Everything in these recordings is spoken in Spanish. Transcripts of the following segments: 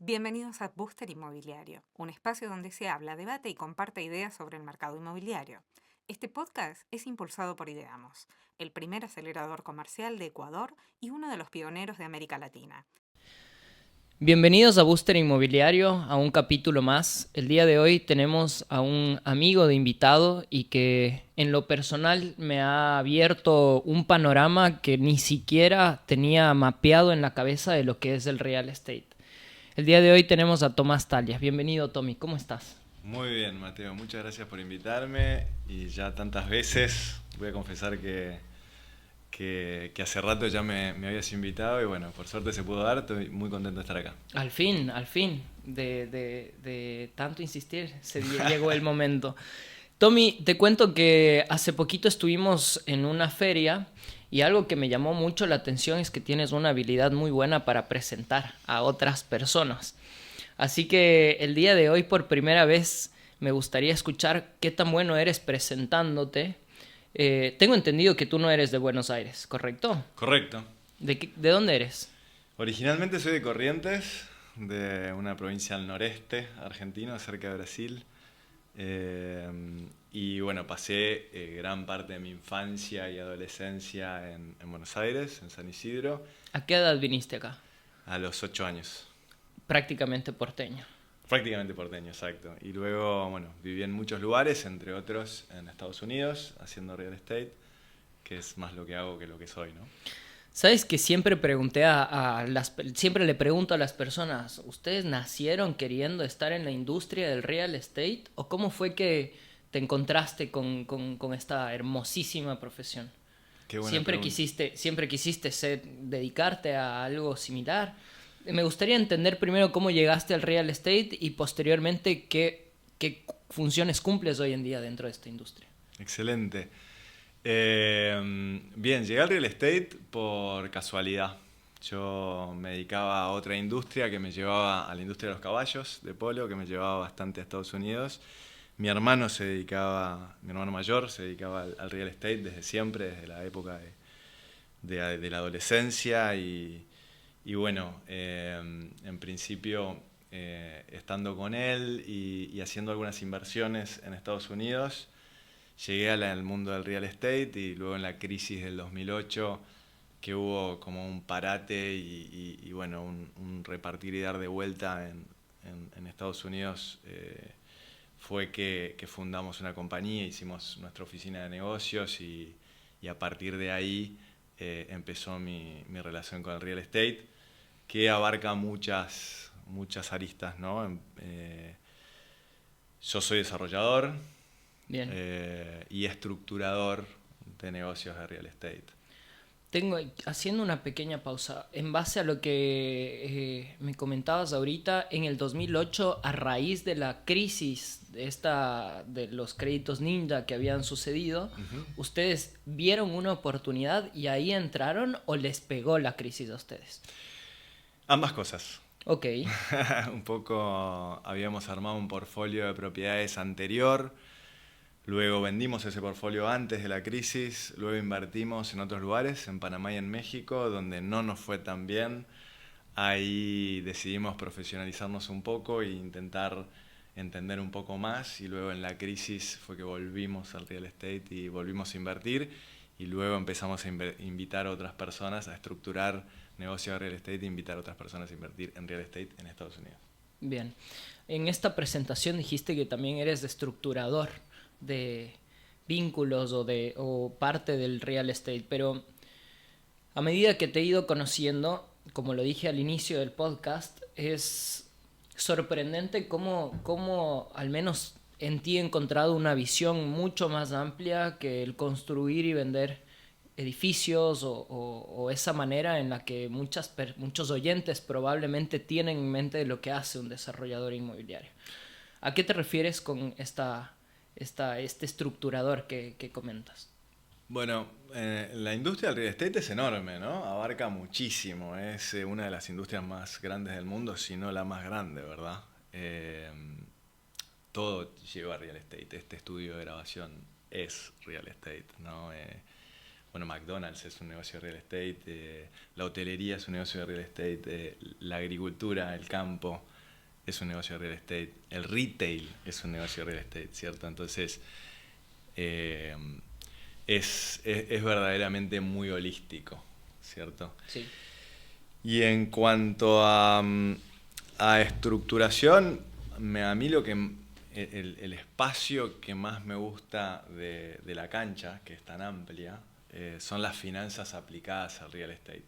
Bienvenidos a Booster Inmobiliario, un espacio donde se habla, debate y comparte ideas sobre el mercado inmobiliario. Este podcast es impulsado por Ideamos, el primer acelerador comercial de Ecuador y uno de los pioneros de América Latina. Bienvenidos a Booster Inmobiliario, a un capítulo más. El día de hoy tenemos a un amigo de invitado y que en lo personal me ha abierto un panorama que ni siquiera tenía mapeado en la cabeza de lo que es el real estate. El día de hoy tenemos a Tomás Talias. Bienvenido, Tommy. ¿Cómo estás? Muy bien, Mateo, muchas gracias por invitarme y ya tantas veces voy a confesar que hace rato ya me habías invitado y bueno, por suerte se pudo dar, estoy muy contento de estar acá. Al fin, de tanto insistir, llegó el momento. Tommy, te cuento que hace poquito estuvimos en una feria y algo que me llamó mucho la atención es que tienes una habilidad muy buena para presentar a otras personas. Así que el día de hoy por primera vez me gustaría escuchar qué tan bueno eres presentándote. Tengo entendido que tú no eres de Buenos Aires, ¿correcto? Correcto. ¿De dónde eres? Originalmente soy de Corrientes, de una provincia al noreste argentino, cerca de Brasil. Eh, y bueno, pasé gran parte de mi infancia y adolescencia en Buenos Aires, en San Isidro, ¿A qué edad viniste acá? a los 8 años. Prácticamente porteño. Prácticamente porteño, exacto. Y luego, bueno, viví en muchos lugares, entre otros en Estados Unidos, haciendo real estate, que es más lo que hago que lo que soy, ¿no? Sabes que siempre siempre le pregunto a las personas, ¿ustedes nacieron queriendo estar en la industria del real estate? ¿O cómo fue que te encontraste con esta hermosísima profesión? Qué buena pregunta. Siempre quisiste dedicarte a algo similar? Me gustaría entender primero cómo llegaste al real estate y posteriormente qué funciones cumples hoy en día dentro de esta industria. Excelente. Bien, llegué al real estate por casualidad. Yo me dedicaba a otra industria que me llevaba a la industria de los caballos de polo, que me llevaba bastante a Estados Unidos. Mi hermano mayor se dedicaba al real estate desde siempre, desde la época de la adolescencia y bueno, en principio estando con él y haciendo algunas inversiones en Estados Unidos, llegué al mundo del real estate y luego en la crisis del 2008 que hubo como un parate y bueno, un repartir y dar de vuelta en Estados Unidos, fue que fundamos una compañía, hicimos nuestra oficina de negocios y a partir de ahí empezó mi relación con el real estate, que abarca muchas aristas, ¿no? Yo soy desarrollador Bien. y estructurador de negocios de real estate. Haciendo una pequeña pausa, en base a lo que me comentabas ahorita, en el 2008, a raíz de la crisis de los créditos Ninja que habían sucedido, Ujú. ¿ustedes vieron una oportunidad y ahí entraron o les pegó la crisis a ustedes? Ambas cosas. Ok, Un poco habíamos armado un portfolio de propiedades anterior, luego vendimos ese portfolio antes de la crisis, luego invertimos en otros lugares, en Panamá y en México, donde no nos fue tan bien. Ahí decidimos profesionalizarnos un poco e intentar entender un poco más y luego en la crisis fue que volvimos al real estate y volvimos a invertir y luego empezamos a invitar a otras personas a estructurar negocio de real estate e invitar a otras personas a invertir en real estate en Estados Unidos. bien. En esta presentación dijiste que también eres estructurador de vínculos o parte del real estate, pero a medida que te he ido conociendo, como lo dije al inicio del podcast, es sorprendente cómo al menos en ti he encontrado una visión mucho más amplia que el construir y vender edificios o esa manera en la que muchos oyentes probablemente tienen en mente lo que hace un desarrollador inmobiliario. ¿A qué te refieres con este estructurador que comentas? Bueno, la industria del real estate es enorme, ¿no? Abarca muchísimo. Es una de las industrias más grandes del mundo, si no la más grande, ¿verdad? Eh, Todo lleva a real estate. Este estudio de grabación es real estate, ¿no? bueno, McDonald's es un negocio de real estate, la hotelería es un negocio de real estate, la agricultura, el campo es un negocio de real estate, el retail es un negocio de real estate, ¿cierto? Entonces, eh, es verdaderamente muy holístico, ¿cierto? Sí. Y en cuanto a estructuración, a mí el espacio que más me gusta de la cancha, que es tan amplia, son las finanzas aplicadas al real estate.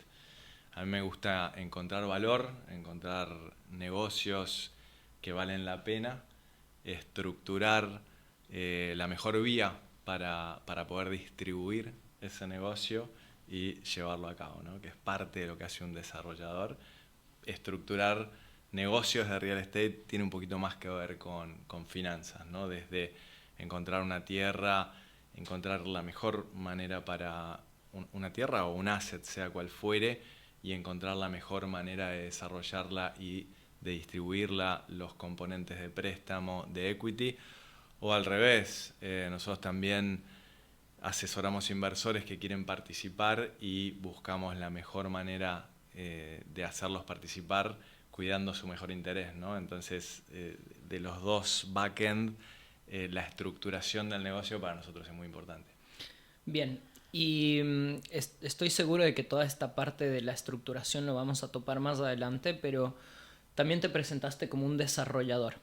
A mí me gusta encontrar valor, encontrar negocios que valen la pena, estructurar la mejor vía para poder distribuir ese negocio y llevarlo a cabo, ¿no? Que es parte de lo que hace un desarrollador. Estructurar negocios de real estate tiene un poquito más que ver con finanzas, ¿no? Desde encontrar una tierra, encontrar la mejor manera para una tierra o un asset, sea cual fuere, y encontrar la mejor manera de desarrollarla y de distribuirla, los componentes de préstamo, de equity, o al revés. Nosotros también asesoramos inversores que quieren participar y buscamos la mejor manera de hacerlos participar cuidando su mejor interés, ¿no? Entonces, de los dos backend, la estructuración del negocio para nosotros es muy importante. Bien, y estoy seguro de que toda esta parte de la estructuración lo vamos a topar más adelante, pero también te presentaste como un desarrollador.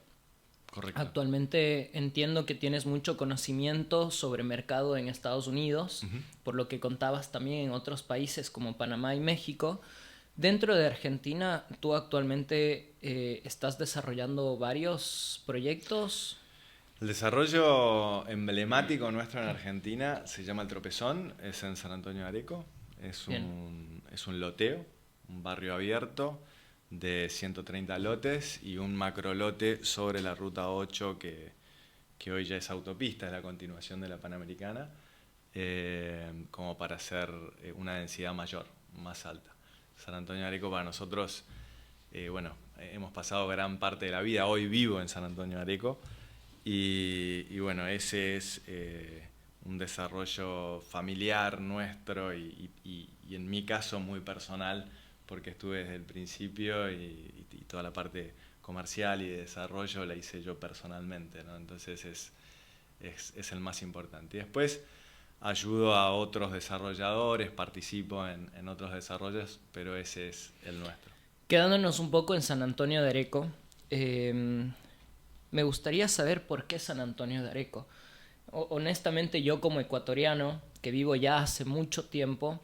Correcto. Actualmente entiendo que tienes mucho conocimiento sobre mercado en Estados Unidos, por lo que contabas también en otros países como Panamá y México. Dentro de Argentina, ¿tú actualmente estás desarrollando varios proyectos? El desarrollo emblemático nuestro en Argentina se llama El Tropezón, es en San Antonio de Areco, es un loteo, un barrio abierto de 130 lotes y un macro lote sobre la ruta 8 que hoy ya es autopista, es la continuación de la Panamericana, como para hacer una densidad mayor, más alta. San Antonio de Areco para nosotros, hemos pasado gran parte de la vida, hoy vivo en San Antonio de Areco, y bueno, ese es un desarrollo familiar nuestro y en mi caso muy personal, porque estuve desde el principio y toda la parte comercial y de desarrollo la hice yo personalmente, ¿no? Entonces es el más importante. Y después ayudo a otros desarrolladores, participo en otros desarrollos, pero ese es el nuestro. Quedándonos un poco en San Antonio de Areco, me gustaría saber por qué San Antonio de Areco. Honestamente, yo como ecuatoriano, que vivo ya hace mucho tiempo,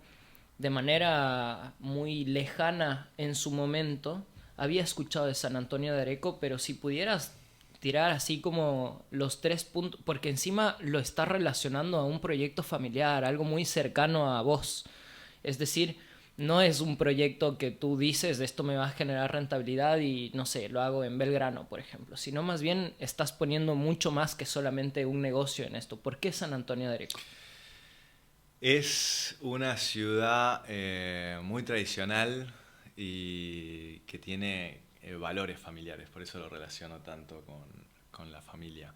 de manera muy lejana en su momento, había escuchado de San Antonio de Areco, pero si pudieras tirar así como los 3 puntos, porque encima lo estás relacionando a un proyecto familiar, algo muy cercano a vos. Es decir, no es un proyecto que tú dices, esto me va a generar rentabilidad y no sé, lo hago en Belgrano, por ejemplo, sino más bien estás poniendo mucho más que solamente un negocio en esto. ¿Por qué San Antonio de Areco? Es una ciudad muy tradicional y que tiene valores familiares, por eso lo relaciono tanto con la familia.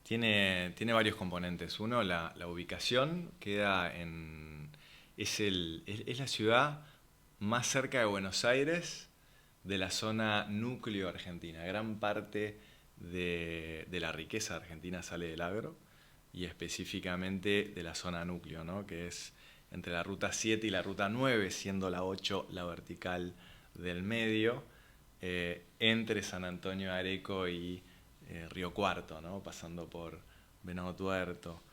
Tiene varios componentes. Uno, la ubicación queda es la ciudad más cerca de Buenos Aires de la zona núcleo argentina. Gran parte de la riqueza argentina sale del agro y específicamente de la zona núcleo, ¿no? Que es entre la ruta 7 y la ruta 9, siendo la 8 la vertical del medio, entre San Antonio de Areco y Río Cuarto, ¿no? Pasando por Venado Tuerto.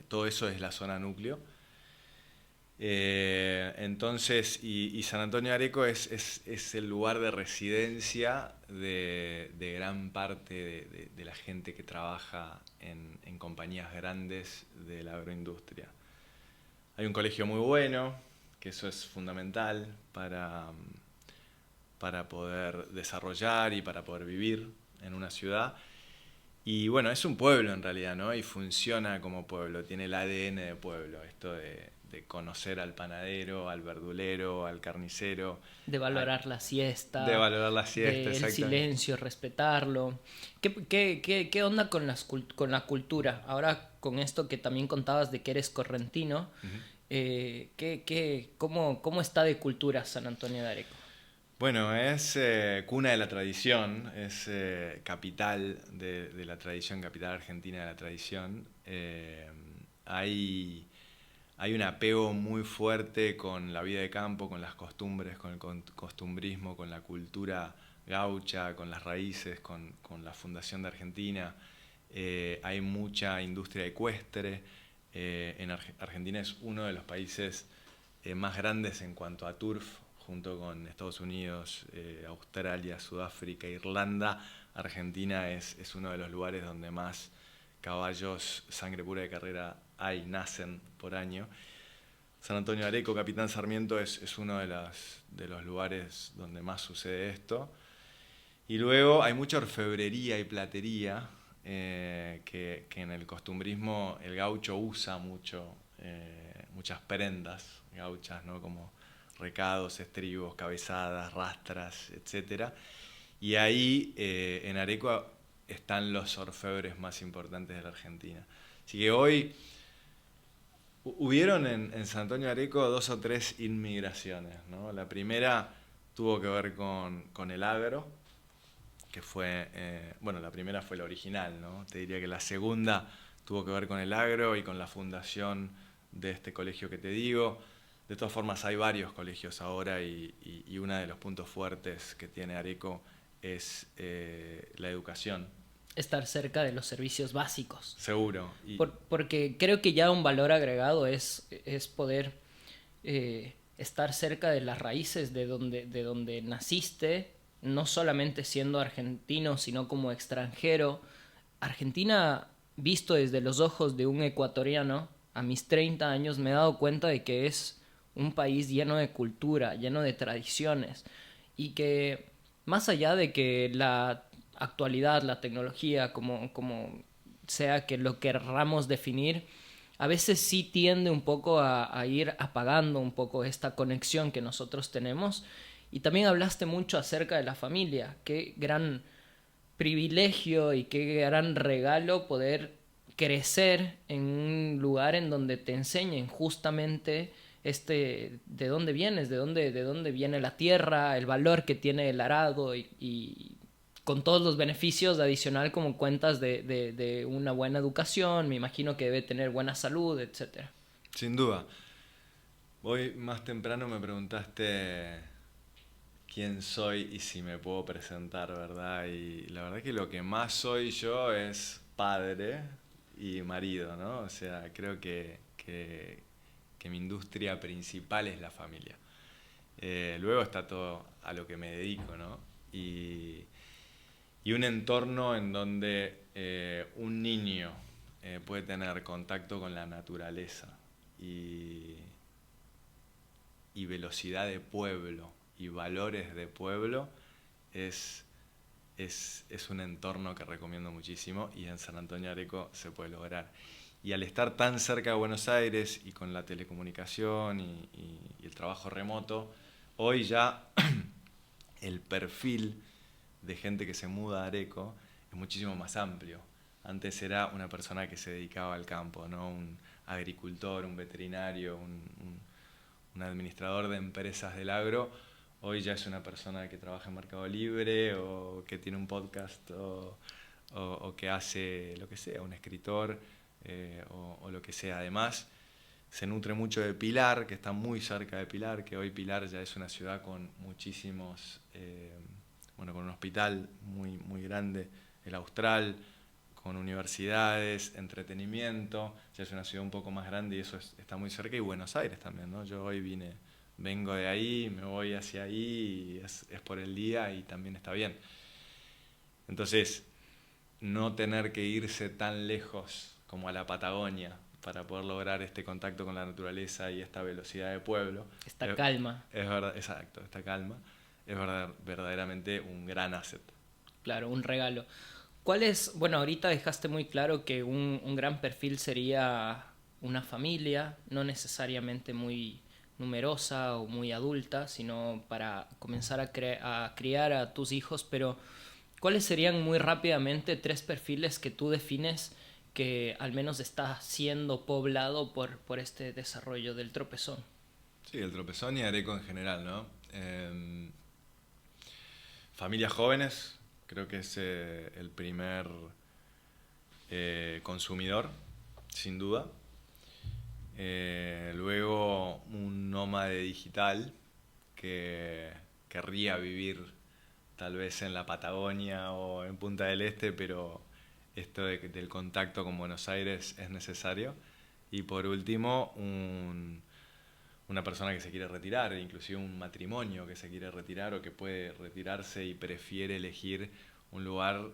Todo eso es la zona núcleo. Entonces, y San Antonio de Areco es el lugar de residencia de gran parte de la gente que trabaja en compañías grandes de la agroindustria. Hay un colegio muy bueno, que eso es fundamental para poder desarrollar y para poder vivir en una ciudad. Y bueno, es un pueblo en realidad, ¿no? Y funciona como pueblo, tiene el ADN de pueblo, esto de de conocer al panadero, al verdulero, al carnicero. De valorar la siesta. De valorar la siesta, del silencio, respetarlo. ¿Qué onda con la cultura? Ahora con esto que también contabas de que eres correntino, ¿cómo está de cultura San Antonio de Areco? Bueno, es cuna de la tradición, es capital de la tradición, capital argentina de la tradición. Hay un apego muy fuerte con la vida de campo, con las costumbres, con el costumbrismo, con la cultura gaucha, con las raíces, con la fundación de Argentina. Hay mucha industria ecuestre. Argentina es uno de los países más grandes en cuanto a turf, junto con Estados Unidos, Australia, Sudáfrica, Irlanda. Argentina es uno de los lugares donde más caballos, sangre pura de carrera nacen por año. San Antonio de Areco, Capitán Sarmiento, es uno de los lugares donde más sucede esto. Y luego hay mucha orfebrería y platería, que en el costumbrismo el gaucho usa mucho, muchas prendas gauchas, ¿no? Como recados, estribos, cabezadas, rastras, etc. Y ahí en Areco están los orfebres más importantes de la Argentina. Así que hoy hubieron en San Antonio de Areco 2 o 3 inmigraciones, ¿no? La primera tuvo que ver con el agro, que fue, la primera fue la original, ¿no? Te diría que la segunda tuvo que ver con el agro y con la fundación de este colegio que te digo. De todas formas, hay varios colegios ahora y uno de los puntos fuertes que tiene Areco es la educación. Estar cerca de los servicios básicos. Seguro. Porque creo que ya un valor agregado es poder estar cerca de las raíces de donde naciste, no solamente siendo argentino, sino como extranjero. Argentina, visto desde los ojos de un ecuatoriano, a mis 30 años me he dado cuenta de que es un país lleno de cultura, lleno de tradiciones, y que más allá de que la actualidad, la tecnología, como sea que lo querramos definir, a veces sí tiende un poco a ir apagando un poco esta conexión que nosotros tenemos. Y también hablaste mucho acerca de la familia. Qué gran privilegio y qué gran regalo poder crecer en un lugar en donde te enseñen justamente de dónde vienes, de dónde viene la tierra, el valor que tiene el arado y con todos los beneficios adicional como cuentas de una buena educación, me imagino que debe tener buena salud, etc. Sin duda. Hoy más temprano me preguntaste quién soy y si me puedo presentar, ¿verdad? Y la verdad que lo que más soy yo es padre y marido, ¿no? O sea, creo que mi industria principal es la familia. Luego está todo a lo que me dedico, ¿no? Y un entorno en donde un niño puede tener contacto con la naturaleza y velocidad de pueblo y valores de pueblo es un entorno que recomiendo muchísimo y en San Antonio de Areco se puede lograr. Y al estar tan cerca de Buenos Aires y con la telecomunicación y el trabajo remoto, hoy ya el perfil de gente que se muda a Areco es muchísimo más amplio. Antes era una persona que se dedicaba al campo, ¿no? Un agricultor, un veterinario, un administrador de empresas del agro. Hoy ya es una persona que trabaja en Mercado Libre o que tiene un podcast o que hace lo que sea, un escritor o lo que sea. Además, se nutre mucho de Pilar, que está muy cerca de Pilar, que hoy Pilar ya es una ciudad con muchísimos, con un hospital muy, muy grande, el Austral, con universidades, entretenimiento, ya es una ciudad un poco más grande y eso está muy cerca, y Buenos Aires también, ¿no? Yo hoy vengo de ahí, me voy hacia ahí, y es por el día y también está bien. Entonces, no tener que irse tan lejos como a la Patagonia para poder lograr este contacto con la naturaleza y esta velocidad de pueblo. Esta calma. Es verdad, exacto, esta calma es verdaderamente un gran asset. Claro, un regalo. ¿Cuál es? Bueno, ahorita dejaste muy claro que un gran perfil sería una familia, no necesariamente muy numerosa o muy adulta, sino para comenzar a criar a tus hijos, pero ¿cuáles serían muy rápidamente 3 perfiles que tú defines que al menos está siendo poblado por este desarrollo del tropezón? Sí, el tropezón y Areco en general, ¿no? Familias jóvenes, creo que es el primer consumidor, sin duda. Luego un nómade digital que querría vivir tal vez en la Patagonia o en Punta del Este, pero esto del contacto con Buenos Aires es necesario. Y por último, una persona que se quiere retirar, inclusive un matrimonio que se quiere retirar o que puede retirarse y prefiere elegir un lugar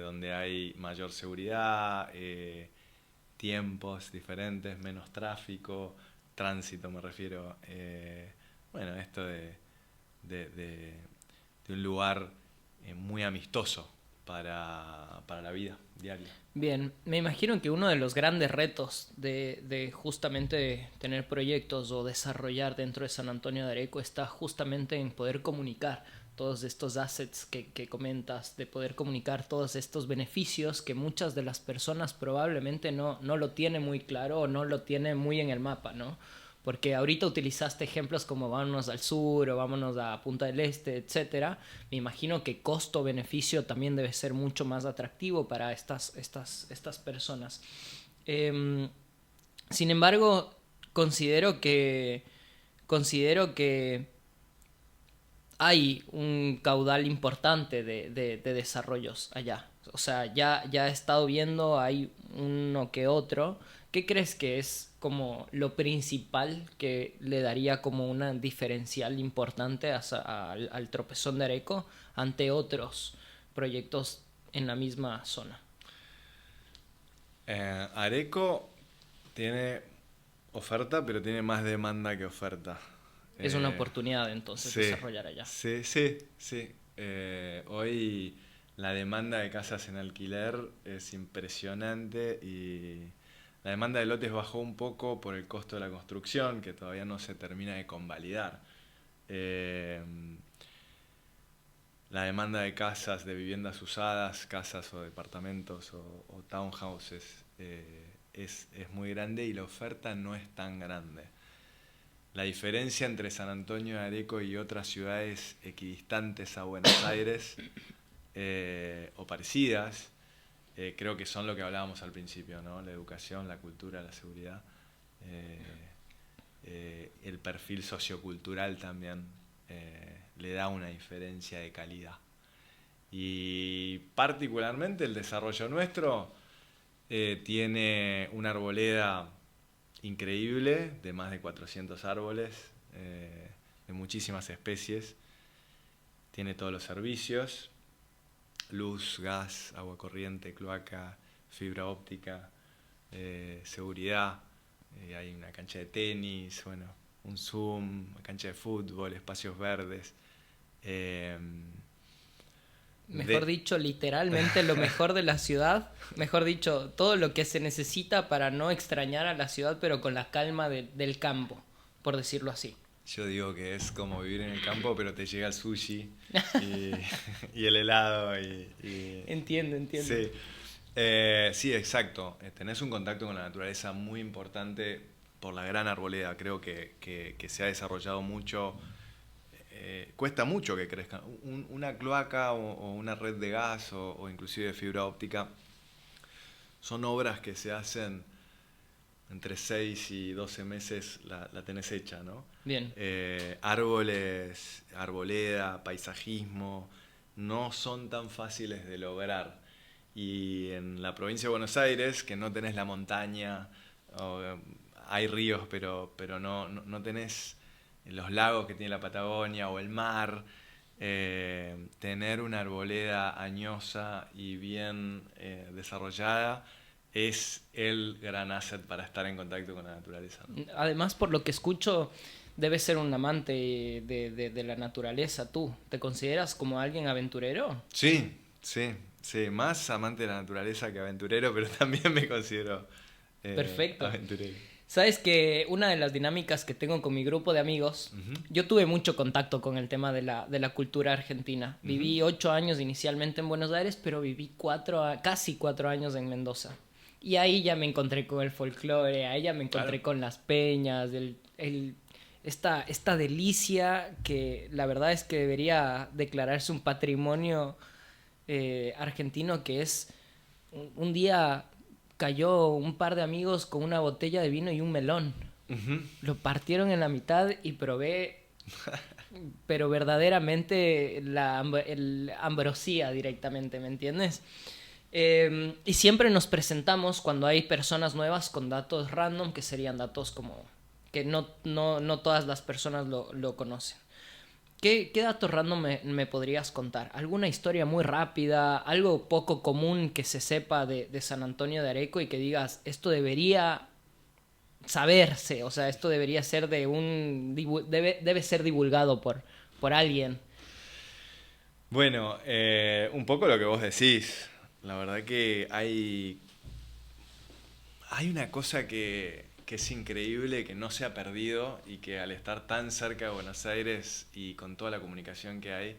donde hay mayor seguridad, tiempos diferentes, menos tráfico, tránsito me refiero. Bueno, esto de un lugar muy amistoso para la vida diaria. Bien, me imagino que uno de los grandes retos de justamente tener proyectos o desarrollar dentro de San Antonio de Areco está justamente en poder comunicar todos estos assets que comentas, de poder comunicar todos estos beneficios que muchas de las personas probablemente no lo tienen muy claro o no lo tienen muy en el mapa, ¿no? Porque ahorita utilizaste ejemplos como vámonos al sur o vámonos a Punta del Este, etcétera. Me imagino que costo-beneficio también debe ser mucho más atractivo para estas personas. Sin embargo, considero que hay un caudal importante de desarrollos allá. O sea, ya he estado viendo, hay uno que otro. ¿Qué crees que es como lo principal que le daría como una diferencial importante al tropezón de Areco ante otros proyectos en la misma zona? Areco tiene oferta, pero tiene más demanda que oferta. Es una oportunidad entonces Sí, desarrollar allá. sí. Hoy la demanda de casas en alquiler es impresionante y la demanda de lotes bajó un poco por el costo de la construcción, que todavía no se termina de convalidar. La demanda de casas, de viviendas usadas, casas o departamentos o townhouses es muy grande y la oferta no es tan grande. La diferencia entre San Antonio de Areco y otras ciudades equidistantes a Buenos Aires o parecidas, creo que son lo que hablábamos al principio, ¿no? La educación, la cultura, la seguridad, el perfil sociocultural también le da una diferencia de calidad. Y particularmente el desarrollo nuestro tiene una arboleda increíble, de más de 400 árboles, de muchísimas especies. Tiene todos los servicios: luz, gas, agua corriente, cloaca, fibra óptica, seguridad. Hay una cancha de tenis, bueno, un Zoom, una cancha de fútbol, espacios verdes. Mejor dicho, literalmente lo mejor de la ciudad, mejor dicho, todo lo que se necesita para no extrañar a la ciudad, pero con la calma del campo, por decirlo así. Yo digo que es como vivir en el campo, pero te llega el sushi y el helado. Entiendo. Sí, sí, exacto. Tenés un contacto con la naturaleza muy importante por la gran arboleda. Creo que se ha desarrollado mucho. Cuesta mucho que crezcan. Una cloaca o una red de gas o inclusive de fibra óptica son obras que se hacen entre 6 y 12 meses la tenés hecha, ¿no? Bien. Árboles, arboleda, paisajismo, no son tan fáciles de lograr. Y en la provincia de Buenos Aires, que no tenés la montaña, hay ríos, pero no tenés los lagos que tiene la Patagonia o el mar, tener una arboleda añosa y bien desarrollada es el gran asset para estar en contacto con la naturaleza, ¿no? Además, por lo que escucho, debes ser un amante de la naturaleza tú. ¿Te consideras como alguien aventurero? Sí, más amante de la naturaleza que aventurero, pero también me considero Perfecto. aventurero. Sabes que una de las dinámicas que tengo con mi grupo de amigos, yo tuve mucho contacto con el tema de la cultura argentina. Viví 8 años inicialmente en Buenos Aires, pero viví casi 4 años en Mendoza. Y ahí ya me encontré con el folclore, ahí ya me encontré con las peñas, esta delicia que la verdad es que debería declararse un patrimonio argentino, que es un día cayó un par de amigos con una botella de vino y un melón. Lo partieron en la mitad y probé, pero verdaderamente el ambrosía directamente, ¿me entiendes? Y siempre nos presentamos cuando hay personas nuevas con datos random, que serían datos como que no todas las personas lo conocen. ¿Qué datos random me podrías contar? ¿Alguna historia muy rápida? ¿Algo poco común que se sepa de San Antonio de Areco y que digas, esto debería saberse? O sea, esto debería ser debe ser divulgado por alguien. Bueno, un poco lo que vos decís. La verdad que hay una cosa que es increíble, que no se ha perdido y que al estar tan cerca de Buenos Aires y con toda la comunicación que hay,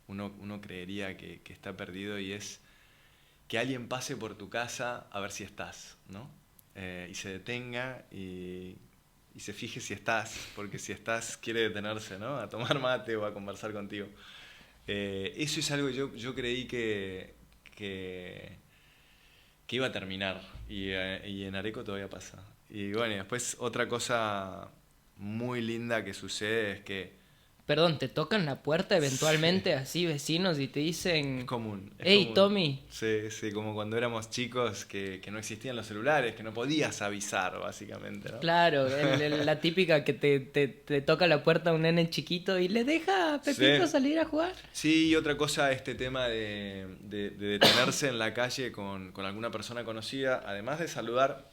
uno creería que está perdido, y es que alguien pase por tu casa a ver si estás, ¿no? Y se detenga y se fije si estás, porque si estás quiere detenerse, ¿no? A tomar mate o a conversar contigo. Eso es algo que yo creí que iba a terminar, y en Areco todavía pasa. Y bueno, y después otra cosa muy linda que sucede es que... Perdón, te tocan la puerta eventualmente, Sí. así vecinos, y te dicen... Es común. ¡Hey, Tommy! Sí, como cuando éramos chicos que no existían los celulares, que no podías avisar, básicamente, ¿no? Claro, la típica que te toca la puerta a un nene chiquito y le deja a Pepito salir a jugar. Sí, y otra cosa, este tema de detenerse en la calle con alguna persona conocida, además de saludar,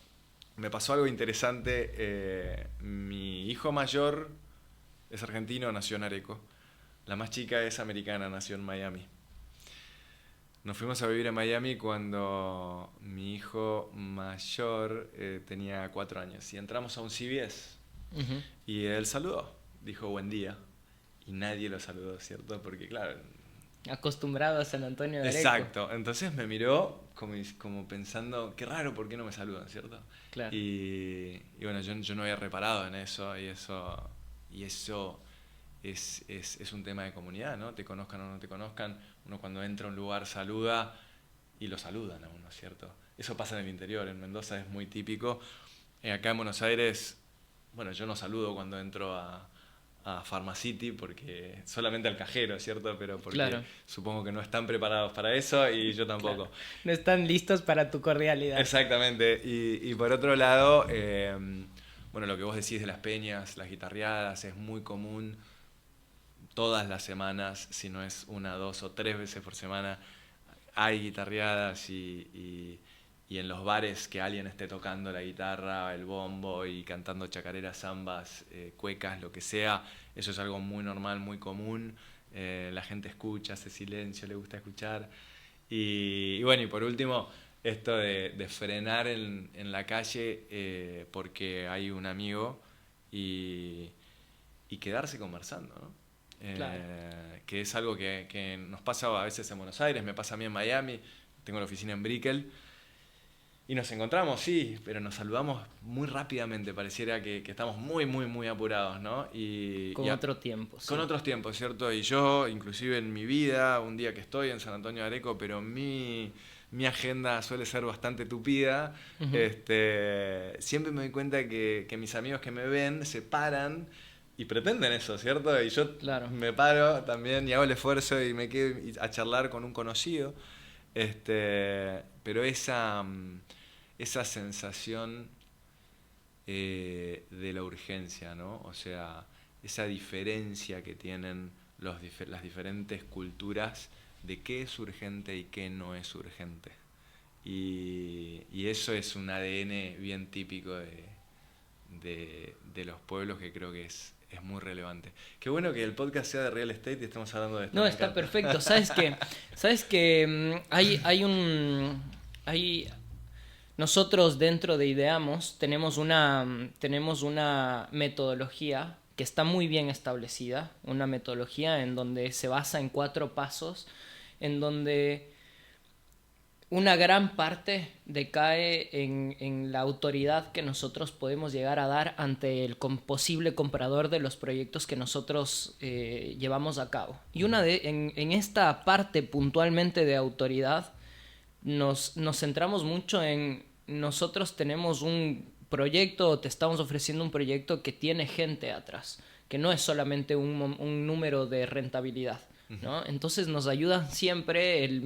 me pasó algo interesante. Mi hijo mayor es argentino, nació en Areco. La más chica es americana, nació en Miami. Nos fuimos a vivir en Miami cuando mi hijo mayor tenía 4 años. Y entramos a un CVS. Y él saludó, dijo buen día. Y nadie lo saludó, ¿cierto? Porque claro... Acostumbrado a San Antonio de Areco. Exacto. Entonces me miró como pensando, qué raro, ¿por qué no me saludan, ¿cierto? Claro. Y bueno, yo no había reparado en eso. Y eso es un tema de comunidad, ¿no? Te conozcan o no te conozcan, uno cuando entra a un lugar saluda y lo saludan a uno, ¿cierto? Eso pasa en el interior, en Mendoza es muy típico. Acá en Buenos Aires, bueno, yo no saludo cuando entro a Pharmacity, porque solamente al cajero, ¿cierto? Pero porque claro, supongo que no están preparados para eso y yo tampoco. Claro. No están listos para tu cordialidad. Exactamente. Y por otro lado, bueno, lo que vos decís de las peñas, las guitarreadas, es muy común. Todas las semanas, si no es 1, 2 o 3 veces por semana, hay guitarreadas y en los bares que alguien esté tocando la guitarra, el bombo y cantando chacareras, zambas, cuecas, lo que sea, eso es algo muy normal, muy común. La gente escucha, hace silencio, le gusta escuchar. Y bueno, y por último, esto de frenar en la calle porque hay un amigo y quedarse conversando, ¿no? Claro. Que es algo que nos pasa a veces en Buenos Aires, me pasa a mí en Miami, tengo la oficina en Brickell, y nos encontramos, sí, pero nos saludamos muy rápidamente, pareciera que estamos muy, muy, muy apurados, ¿no? Con otro tiempo. Sí. Con otros tiempos, ¿cierto? Y yo, inclusive en mi vida, un día que estoy en San Antonio de Areco, pero mi agenda suele ser bastante tupida, siempre me doy cuenta que mis amigos que me ven se paran y pretenden eso, ¿cierto? Y yo me paro también y hago el esfuerzo y me quedo a charlar con un conocido. Pero esa sensación de la urgencia, ¿no? O sea, esa diferencia que tienen las diferentes culturas de qué es urgente y qué no es urgente. Y eso es un ADN bien típico de los pueblos, que creo que es muy relevante. Qué bueno que el podcast sea de real estate y estemos hablando de esto. No, está perfecto. ¿Sabes qué? Nosotros dentro de Ideamos tenemos una metodología que está muy bien establecida, una metodología en donde se basa en 4 pasos, en donde una gran parte decae en la autoridad que nosotros podemos llegar a dar ante el posible comprador de los proyectos que nosotros llevamos a cabo. Y en esta parte puntualmente de autoridad nos centramos mucho en nosotros tenemos un proyecto o te estamos ofreciendo un proyecto que tiene gente atrás, que no es solamente un número de rentabilidad, ¿no? Entonces nos ayuda siempre el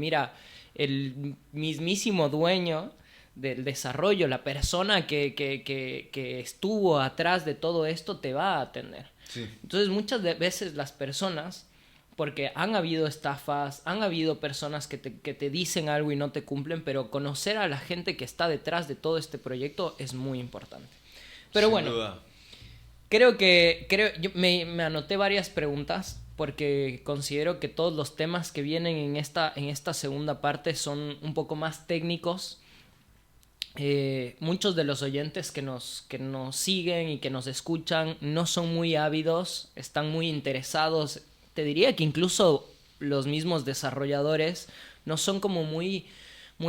mismísimo dueño del desarrollo, la persona que estuvo atrás de todo esto te va a atender. Sí. Entonces muchas veces las personas, porque han habido estafas, han habido personas que te dicen algo y no te cumplen, pero conocer a la gente que está detrás de todo este proyecto es muy importante. Pero Sin bueno, duda. yo me anoté varias preguntas porque considero que todos los temas que vienen en esta segunda parte son un poco más técnicos. Muchos de los oyentes que nos siguen y que nos escuchan no son muy ávidos, están muy interesados. Te diría que incluso los mismos desarrolladores no son como muy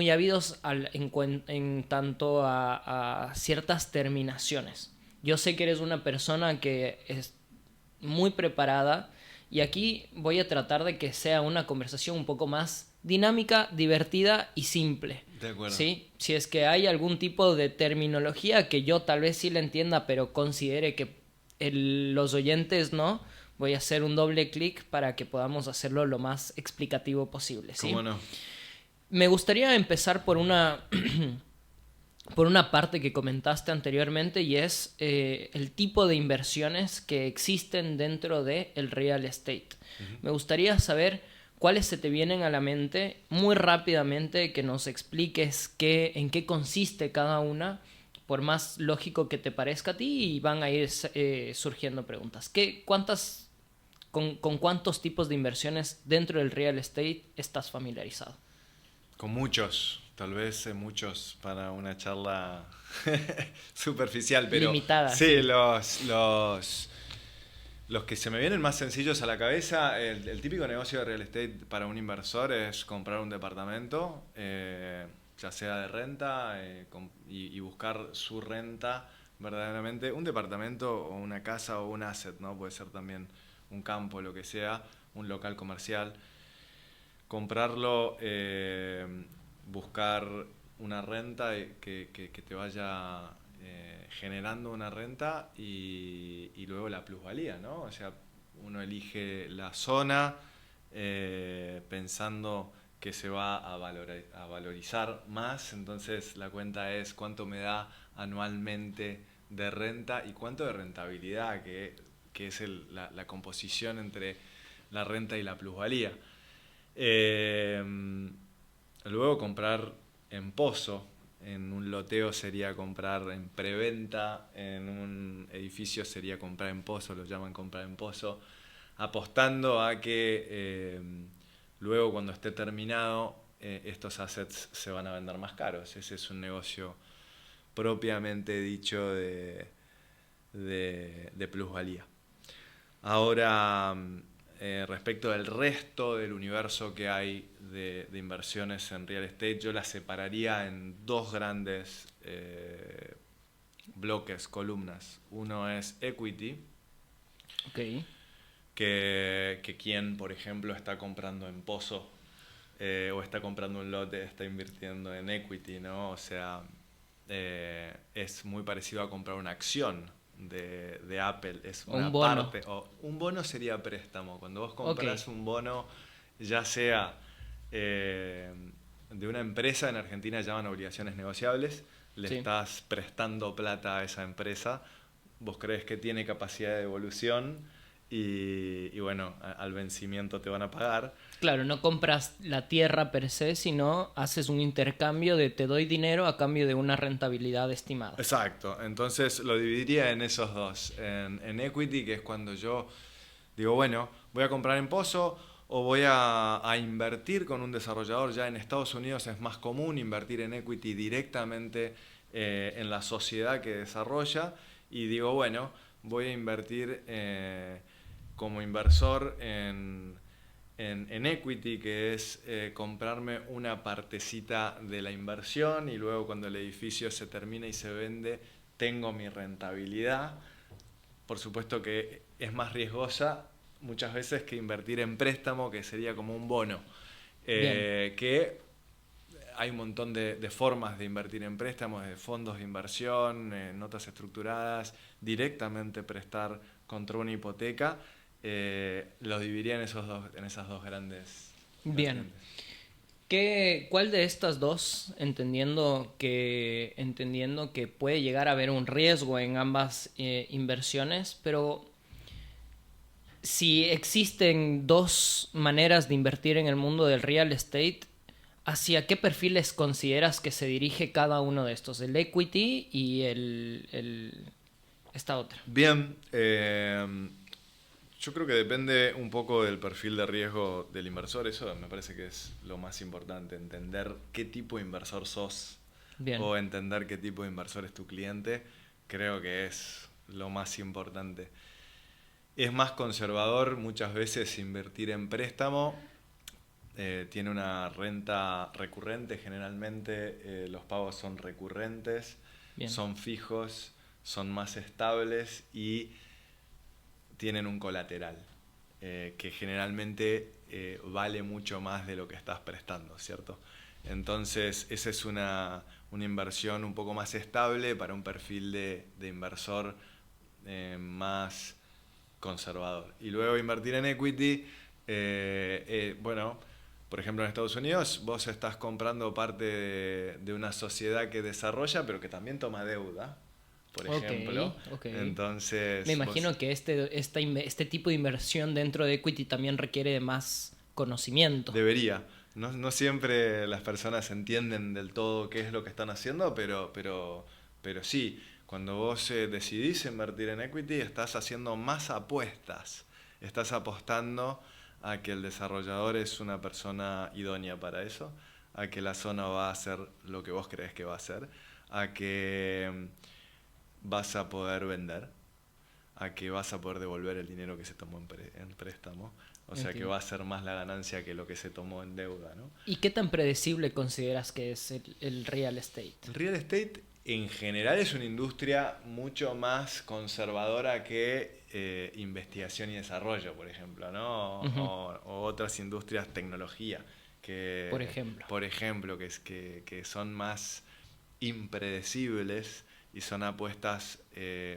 ávidos en tanto a ciertas terminaciones. Yo sé que eres una persona que es muy preparada y aquí voy a tratar de que sea una conversación un poco más dinámica, divertida y simple. De acuerdo. ¿Sí? Si es que hay algún tipo de terminología que yo tal vez sí la entienda, pero considere que los oyentes no, voy a hacer un doble clic para que podamos hacerlo lo más explicativo posible. ¿Sí? ¿Cómo no? Me gustaría empezar por una parte que comentaste anteriormente y es el tipo de inversiones que existen dentro del real estate. Me gustaría saber cuáles se te vienen a la mente muy rápidamente, que nos expliques en qué consiste cada una, por más lógico que te parezca a ti, y van a ir surgiendo preguntas. ¿Con cuántos tipos de inversiones dentro del real estate estás familiarizado? Con muchos, tal vez muchos para una charla superficial, pero limitada. Sí, los que se me vienen más sencillos a la cabeza, el típico negocio de real estate para un inversor es comprar un departamento, ya sea de renta, y buscar su renta verdaderamente, un departamento o una casa o un asset, ¿no? Puede ser también un campo, lo que sea, un local comercial. Comprarlo, buscar una renta que te vaya generando una renta y luego la plusvalía, ¿no? O sea, uno elige la zona pensando que se va a valorizar más, entonces la cuenta es cuánto me da anualmente de renta y cuánto de rentabilidad, que es la composición entre la renta y la plusvalía. Luego comprar en pozo, en un loteo sería comprar en preventa, en un edificio sería comprar en pozo, lo llaman comprar en pozo, apostando a que luego cuando esté terminado estos assets se van a vender más caros. Ese es un negocio propiamente dicho de plusvalía. Ahora, respecto del resto del universo que hay de inversiones en real estate, yo las separaría en 2 grandes bloques, columnas. Uno es equity, Okay. que quien, por ejemplo, está comprando en pozo o está comprando un lote, está invirtiendo en equity, ¿no? O sea, es muy parecido a comprar una acción de Apple, es una un bono. parte. Un bono sería préstamo. Cuando vos compras un bono, ya sea de una empresa, en Argentina llaman obligaciones negociables, le estás prestando plata a esa empresa, vos crees que tiene capacidad de devolución y bueno, al vencimiento te van a pagar. Claro, no compras la tierra per se, sino haces un intercambio de te doy dinero a cambio de una rentabilidad estimada. Exacto, entonces lo dividiría en esos 2. En equity, que es cuando yo digo, bueno, voy a comprar en pozo o voy a invertir con un desarrollador. Ya en Estados Unidos es más común invertir en equity directamente en la sociedad que desarrolla, y digo, bueno, voy a invertir como inversor en equity, que es comprarme una partecita de la inversión, y luego cuando el edificio se termina y se vende, tengo mi rentabilidad. Por supuesto que es más riesgosa muchas veces que invertir en préstamo, que sería como un bono. Que hay un montón de formas de invertir en préstamos, de fondos de inversión, notas estructuradas, directamente prestar contra una hipoteca. Los dividiría en esas dos grandes Bien. vertientes. ¿Cuál de estas dos, entendiendo que puede llegar a haber un riesgo en ambas inversiones, pero si existen dos maneras de invertir en el mundo del real estate, ¿hacia qué perfiles consideras que se dirige cada uno de estos? El equity y esta otra. Bien, yo creo que depende un poco del perfil de riesgo del inversor. Eso me parece que es lo más importante, entender qué tipo de inversor sos. Bien. O entender qué tipo de inversor es tu cliente. Creo que es lo más importante. Es más conservador muchas veces invertir en préstamo. Tiene una renta recurrente, generalmente los pagos son recurrentes. Bien. Son fijos, son más estables y tienen un colateral que generalmente vale mucho más de lo que estás prestando, ¿cierto? Entonces esa es una inversión un poco más estable para un perfil de inversor más conservador. Y luego invertir en equity, bueno, por ejemplo en Estados Unidos vos estás comprando parte de una sociedad que desarrolla pero que también toma deuda, por ejemplo. Okay. Entonces, me imagino que este tipo de inversión dentro de equity también requiere de más conocimiento. Debería. No siempre las personas entienden del todo qué es lo que están haciendo, pero sí, cuando vos decidís invertir en equity, estás haciendo más apuestas. Estás apostando a que el desarrollador es una persona idónea para eso, a que la zona va a hacer lo que vos crees que va a hacer, a que vas a poder vender, a que vas a poder devolver el dinero que se tomó en préstamo. O sea, que va a ser más la ganancia que lo que se tomó en deuda, ¿no? ¿Y qué tan predecible consideras que es el real estate? El real estate en general es una industria mucho más conservadora que investigación y desarrollo, por ejemplo, ¿no? O otras industrias, tecnología, que, por ejemplo, que son más impredecibles y son apuestas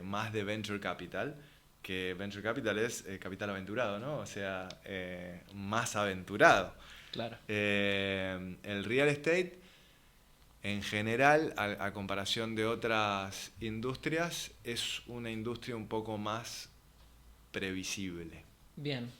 más de venture capital, que venture capital es capital aventurado, ¿no? O sea, más aventurado. Claro. El real estate, en general, a comparación de otras industrias, es una industria un poco más previsible. Bien.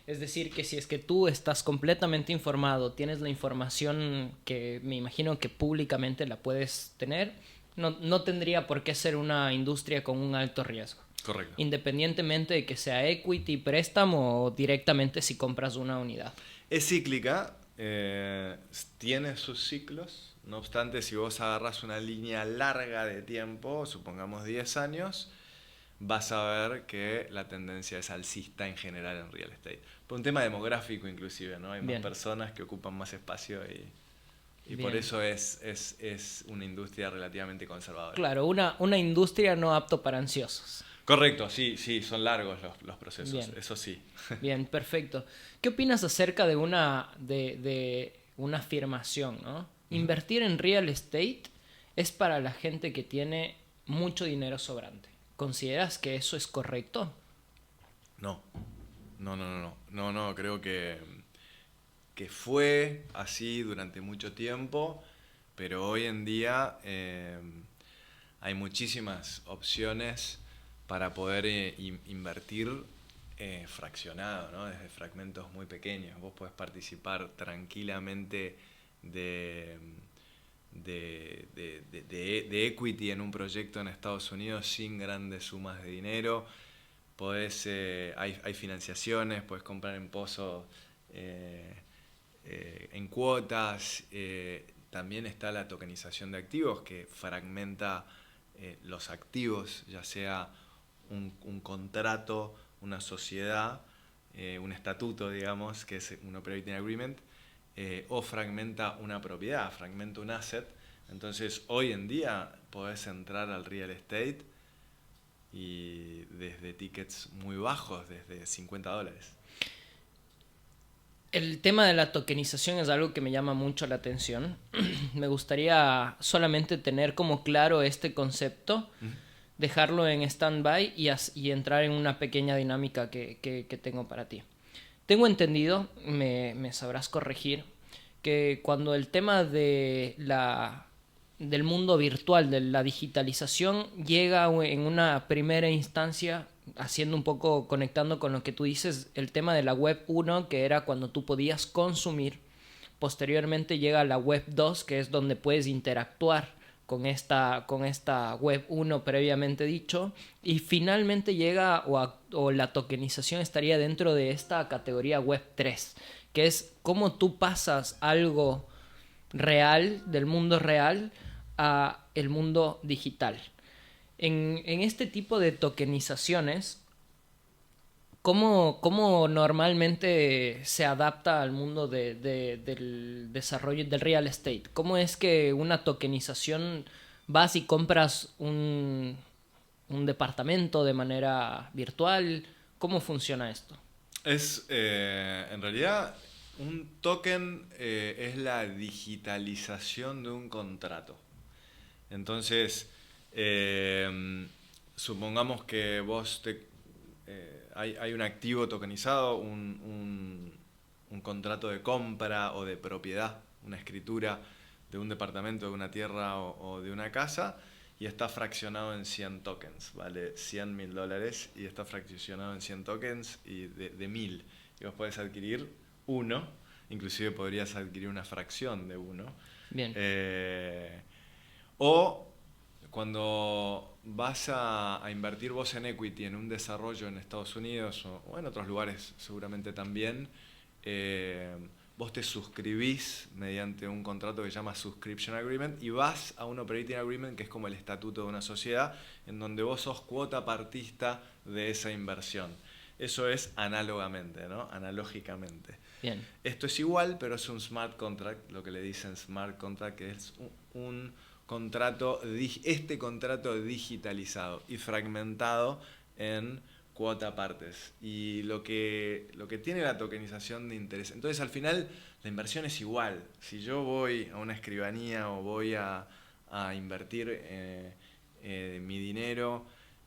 Es decir, que si es que tú estás completamente informado, tienes la información que me imagino que públicamente la puedes tener, no tendría por qué ser una industria con un alto riesgo. Correcto. Independientemente de que sea equity, préstamo o directamente si compras una unidad. Es cíclica, tiene sus ciclos. No obstante, si vos agarras una línea larga de tiempo, supongamos 10 años, vas a ver que la tendencia es alcista en general en real estate. Por un tema demográfico inclusive, ¿no? Hay más personas que ocupan más espacio y por eso es una industria relativamente conservadora. Claro, una industria no apto para ansiosos. Correcto, sí, son largos los procesos, bien. Eso sí. Bien, perfecto. ¿Qué opinas acerca de una afirmación, ¿no? Invertir en real estate es para la gente que tiene mucho dinero sobrante. ¿Consideras que eso es correcto? No, creo que fue así durante mucho tiempo, pero hoy en día hay muchísimas opciones para poder invertir fraccionado, ¿no? Desde fragmentos muy pequeños. Vos podés participar tranquilamente de equity en un proyecto en Estados Unidos sin grandes sumas de dinero. Hay financiaciones, podés comprar en pozo en cuotas. También está la tokenización de activos, que fragmenta los activos, ya sea un contrato, una sociedad, un estatuto, digamos, que es un operating agreement, o fragmenta una propiedad, fragmenta un asset. Entonces, hoy en día podés entrar al real estate y desde tickets muy bajos, desde $50. El tema de la tokenización es algo que me llama mucho la atención. Me gustaría solamente tener como claro este concepto, dejarlo en stand-by y entrar en una pequeña dinámica que tengo para ti. Tengo entendido, me sabrás corregir, que cuando el tema del mundo virtual, de la digitalización, llega en una primera instancia, haciendo un poco, conectando con lo que tú dices, el tema de la web 1, que era cuando tú podías consumir. Posteriormente llega la web 2, que es donde puedes interactuar con esta web 1 previamente dicho, y finalmente llega o la tokenización estaría dentro de esta categoría web 3, que es cómo tú pasas algo real, del mundo real, a el mundo digital. En este tipo de tokenizaciones, ¿cómo normalmente se adapta al mundo del desarrollo del real estate? ¿Cómo es que una tokenización vas y compras un departamento de manera virtual? ¿Cómo funciona esto? En realidad, un token es la digitalización de un contrato. Entonces, supongamos que hay un activo tokenizado, un contrato de compra o de propiedad, una escritura de un departamento, de una tierra o de una casa, y está fraccionado en 100 tokens, vale $100.000 y está fraccionado en 100 tokens y de 1000. Y vos podés adquirir uno, inclusive podrías adquirir una fracción de uno. Bien. O cuando vas a invertir vos en equity en un desarrollo en Estados Unidos o en otros lugares seguramente también, vos te suscribís mediante un contrato que se llama Subscription Agreement y vas a un Operating Agreement que es como el estatuto de una sociedad en donde vos sos cuota partista de esa inversión. Eso es análogamente, ¿no? Analógicamente. Bien. Esto es igual, pero es un smart contract, lo que le dicen smart contract, que es un contrato digitalizado y fragmentado en cuota partes. Y lo que tiene la tokenización de interés. Entonces, al final, la inversión es igual. Si yo voy a una escribanía o voy a invertir mi dinero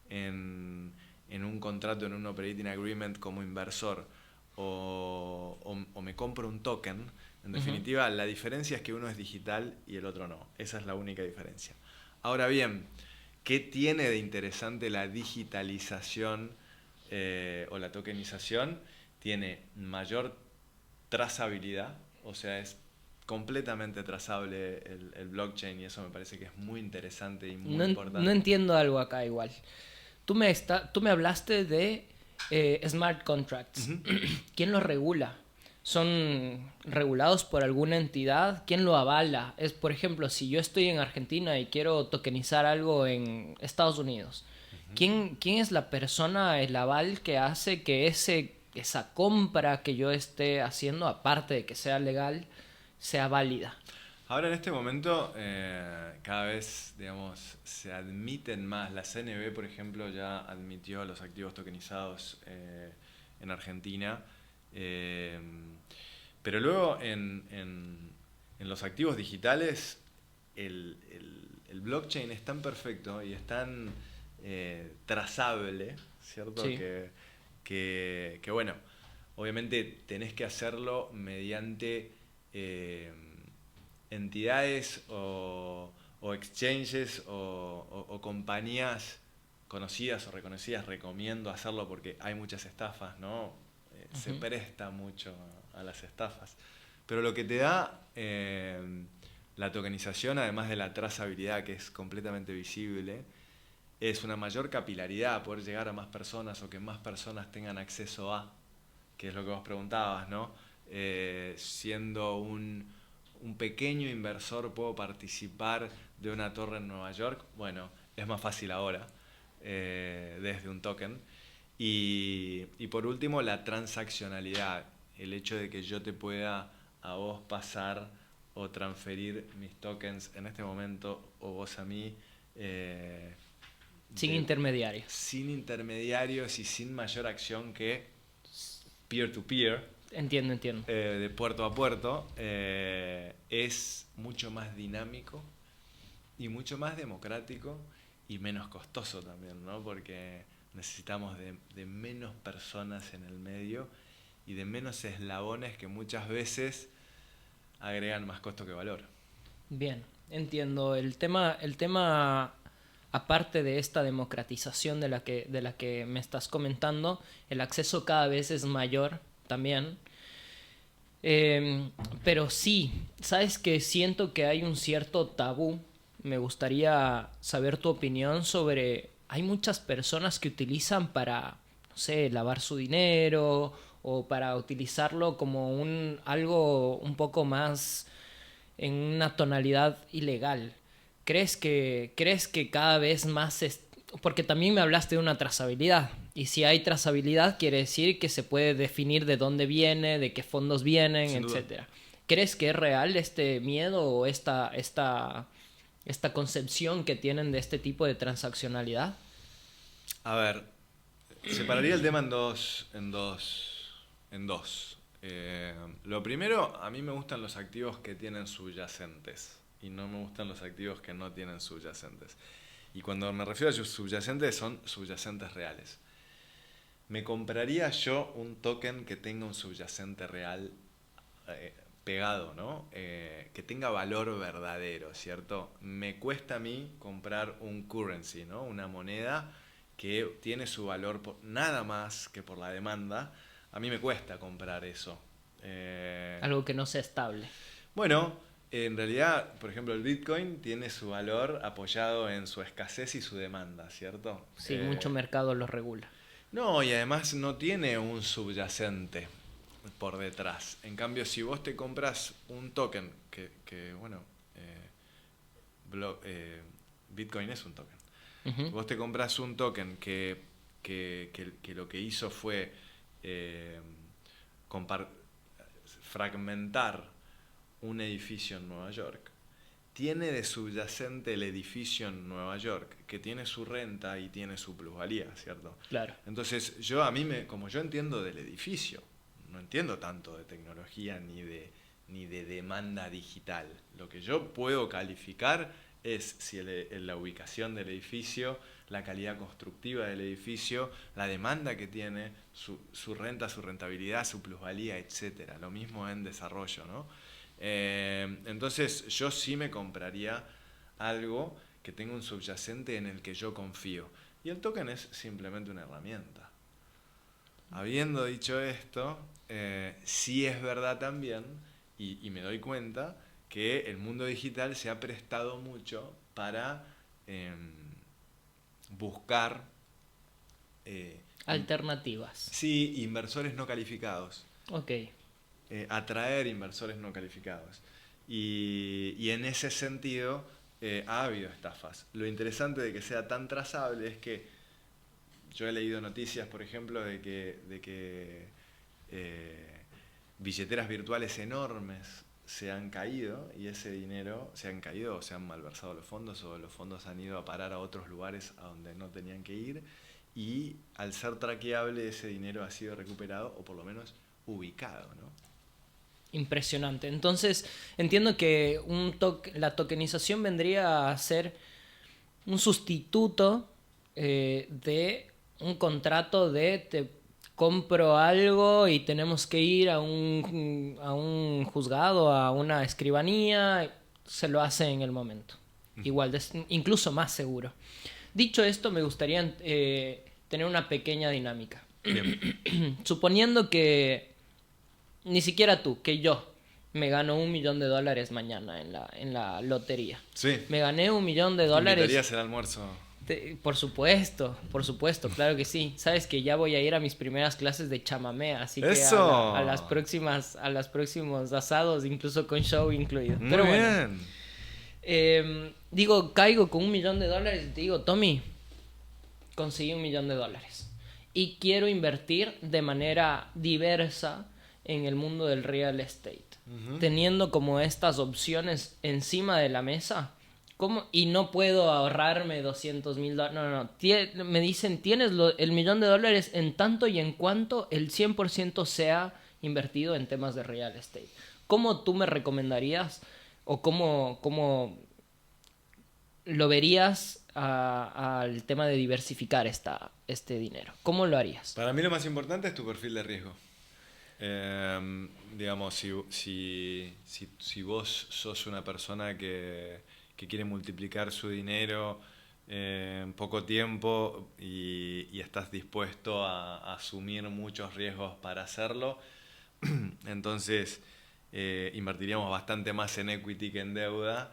en un contrato, en un operating agreement como inversor, o me compro un token, en definitiva, la diferencia es que uno es digital y el otro no. Esa es la única diferencia. Ahora bien, ¿qué tiene de interesante la digitalización o la tokenización? Tiene mayor trazabilidad, o sea, es completamente trazable el blockchain y eso me parece que es muy interesante y muy importante. No entiendo algo acá igual. Tú me hablaste de smart contracts. ¿Quién los regula? ¿Son regulados por alguna entidad? ¿Quién lo avala? Es, por ejemplo, si yo estoy en Argentina y quiero tokenizar algo en Estados Unidos, ¿quién es la persona, el aval que hace que esa compra que yo esté haciendo, aparte de que sea legal, sea válida? Ahora en este momento cada vez, digamos, se admiten más. La CNB, por ejemplo, ya admitió los activos tokenizados en Argentina. Pero luego en los activos digitales el blockchain es tan perfecto y es tan trazable, ¿cierto? Sí. Que bueno, obviamente tenés que hacerlo mediante entidades o exchanges o compañías conocidas o reconocidas. Recomiendo hacerlo porque hay muchas estafas, ¿no? Se presta mucho a las estafas. Pero lo que te da la tokenización, además de la trazabilidad que es completamente visible, es una mayor capilaridad, poder llegar a más personas o que más personas tengan acceso a, que es lo que vos preguntabas, ¿no? siendo un pequeño inversor puedo participar de una torre en Nueva York. Bueno, es más fácil ahora, desde un token. Y por último, la transaccionalidad, el hecho de que yo te pueda a vos pasar o transferir mis tokens en este momento o vos a mí. Sin intermediarios. Sin intermediarios y sin mayor acción que peer-to-peer. Entiendo. De puerto a puerto, es mucho más dinámico y mucho más democrático y menos costoso también, ¿no? Porque necesitamos de menos personas en el medio y de menos eslabones que muchas veces agregan más costo que valor. Bien, entiendo. El tema, aparte de esta democratización de la que me estás comentando, el acceso cada vez es mayor también. Pero sí, sabes que siento que hay un cierto tabú. Me gustaría saber tu opinión sobre... Hay muchas personas que utilizan para, no sé, lavar su dinero o para utilizarlo como algo un poco más en una tonalidad ilegal. ¿Crees que cada vez más porque también me hablaste de una trazabilidad, y si hay trazabilidad quiere decir que se puede definir de dónde viene, de qué fondos vienen, etcétera? ¿Crees que es real este miedo o esta concepción que tienen de este tipo de transaccionalidad? A ver, separaría el tema en dos. Lo primero, a mí me gustan los activos que tienen subyacentes y no me gustan los activos que no tienen subyacentes. Y cuando me refiero a subyacentes, son subyacentes reales. Me compraría yo un token que tenga un subyacente real pegado, ¿no? Que tenga valor verdadero, ¿cierto? Me cuesta a mí comprar un currency, ¿no? Una moneda que tiene su valor nada más que por la demanda. A mí me cuesta comprar eso. Algo que no sea estable. Bueno, en realidad, por ejemplo, el Bitcoin tiene su valor apoyado en su escasez y su demanda, ¿cierto? Sí, mucho mercado lo regula. No, y además no tiene un subyacente por detrás. En cambio, si vos te compras un token, Bitcoin es un token. Uh-huh. Vos te compras un token que lo que hizo fue fragmentar un edificio en Nueva York. Tiene de subyacente el edificio en Nueva York, que tiene su renta y tiene su plusvalía, ¿cierto? Claro. Entonces, como yo entiendo del edificio, no entiendo tanto de tecnología ni de demanda digital. Lo que yo puedo calificar es si la ubicación del edificio, la calidad constructiva del edificio, la demanda que tiene, su renta, su rentabilidad, su plusvalía, etcétera. Lo mismo en desarrollo, ¿no? Entonces yo sí me compraría algo que tenga un subyacente en el que yo confío. Y el token es simplemente una herramienta. Habiendo dicho esto, sí es verdad también, y me doy cuenta, que el mundo digital se ha prestado mucho para buscar alternativas. Sí, inversores no calificados. Ok. Atraer inversores no calificados. Y en ese sentido ha habido estafas. Lo interesante de que sea tan trazable es que yo he leído noticias, por ejemplo, de que billeteras virtuales enormes se han caído y ese dinero se han caído o se han malversado los fondos o los fondos han ido a parar a otros lugares a donde no tenían que ir y al ser traqueable ese dinero ha sido recuperado o por lo menos ubicado, ¿no? Impresionante. Entonces, entiendo que la tokenización vendría a ser un sustituto de un contrato de te compro algo y tenemos que ir a un juzgado, a una escribanía, se lo hace en el momento. Igual, incluso más seguro. Dicho esto, me gustaría tener una pequeña dinámica. Suponiendo que ni siquiera tú, que yo me gano $1 millón mañana en la lotería. Sí. Me gané $1 millón. ¿Me invitarías al almuerzo? Por supuesto, claro que sí. Sabes que ya voy a ir a mis primeras clases de chamamé, así que ¡Eso! a las próximos asados, incluso con show incluido. Muy Pero bueno, bien. digo, caigo con $1.000.000 y te digo, Tommy, conseguí $1.000.000 y quiero invertir de manera diversa en el mundo del real estate, teniendo como estas opciones encima de la mesa. ¿Cómo? Y no puedo ahorrarme $200.000. No. Me dicen, tienes el $1.000.000 en tanto y en cuanto el 100% sea invertido en temas de real estate. ¿Cómo tú me recomendarías o cómo lo verías al tema de diversificar este dinero? ¿Cómo lo harías? Para mí lo más importante es tu perfil de riesgo. Digamos, si vos sos una persona que quiere multiplicar su dinero en poco tiempo y estás dispuesto a asumir muchos riesgos para hacerlo, entonces invertiríamos bastante más en equity que en deuda,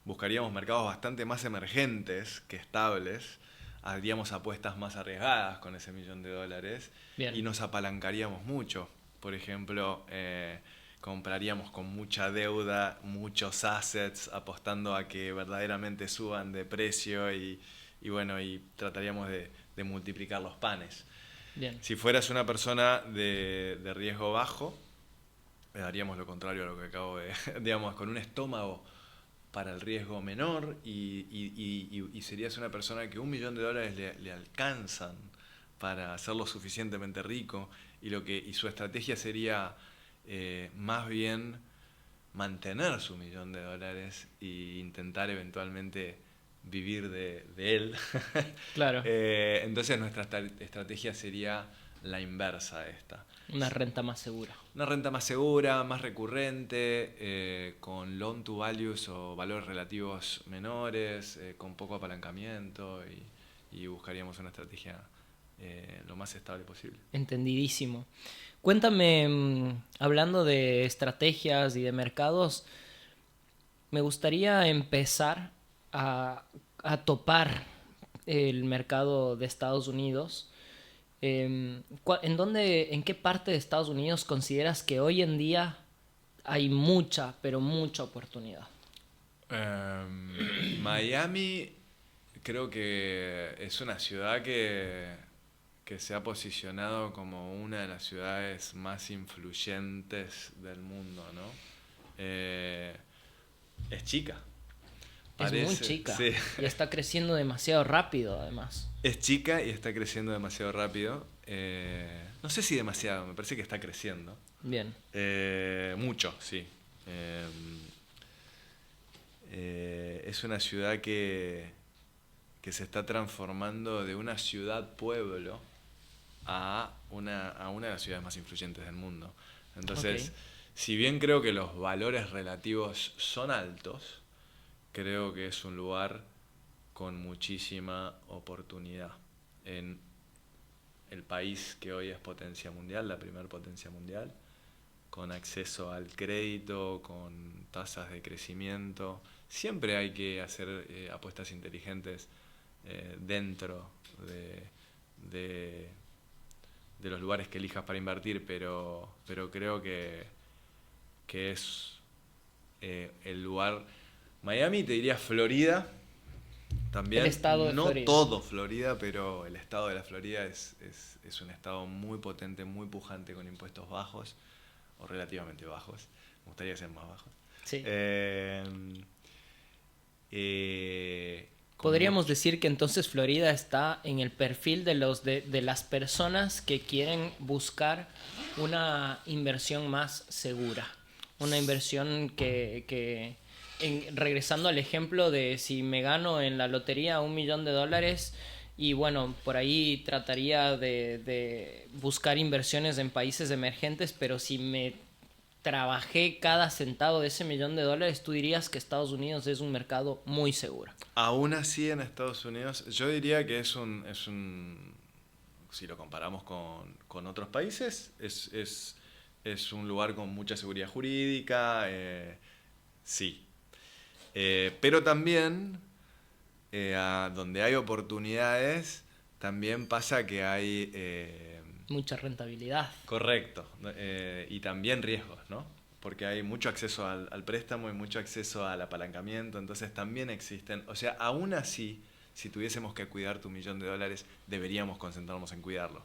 buscaríamos mercados bastante más emergentes que estables, haríamos apuestas más arriesgadas con ese $1.000.000 Bien. y nos apalancaríamos mucho. Por ejemplo, compraríamos con mucha deuda muchos assets apostando a que verdaderamente suban de precio y trataríamos de multiplicar los panes. Bien. Si fueras una persona de riesgo bajo, haríamos lo contrario a lo que acabo de... digamos, con un estómago para el riesgo menor y serías una persona que $1.000.000 le alcanzan para hacerlo suficientemente rico y su estrategia sería más bien mantener su $1.000.000 e intentar eventualmente vivir de él. Claro. Entonces nuestra estrategia sería la inversa de esta. Una renta más segura. Una renta más segura, más recurrente, con loan to values o valores relativos menores, con poco apalancamiento y buscaríamos una estrategia lo más estable posible. Entendidísimo. Cuéntame, hablando de estrategias y de mercados, me gustaría empezar a topar el mercado de Estados Unidos. ¿En qué parte de Estados Unidos consideras que hoy en día hay mucha, pero mucha oportunidad? Miami creo que es una ciudad que se ha posicionado como una de las ciudades más influyentes del mundo, ¿no? Es chica. Es muy chica. Sí. Y está creciendo demasiado rápido, además. Es chica y está creciendo demasiado rápido. No sé si demasiado, me parece que está creciendo. Bien. Mucho, sí. Es una ciudad que se está transformando de una ciudad-pueblo a una de las ciudades más influyentes del mundo. Entonces, si bien creo que los valores relativos son altos, creo que es un lugar con muchísima oportunidad en el país que hoy es potencia mundial, la primera potencia mundial, con acceso al crédito, con tasas de crecimiento. Siempre hay que hacer apuestas inteligentes dentro de los lugares que elijas para invertir, pero creo que es el lugar. Miami, te diría Florida también. El estado de no Florida. todo Florida, pero el estado de la Florida es un estado muy potente, muy pujante, con impuestos bajos o relativamente bajos. Me gustaría que sean más bajos. Sí. Con Podríamos decir que entonces Florida está en el perfil de las personas que quieren buscar una inversión más segura. Una inversión regresando al ejemplo de si me gano en la lotería $1.000.000 y bueno, por ahí trataría de buscar inversiones en países emergentes, pero si me trabajé cada centavo de ese $1.000.000, tú dirías que Estados Unidos es un mercado muy seguro. Aún así, en Estados Unidos, yo diría que es un si lo comparamos con otros países, es un lugar con mucha seguridad jurídica, sí. Pero también donde hay oportunidades, también pasa que hay... mucha rentabilidad. Correcto, y también riesgos, ¿no? Porque hay mucho acceso al préstamo y mucho acceso al apalancamiento, entonces también existen, o sea, aún así, si tuviésemos que cuidar tu $1.000.000, deberíamos concentrarnos en cuidarlo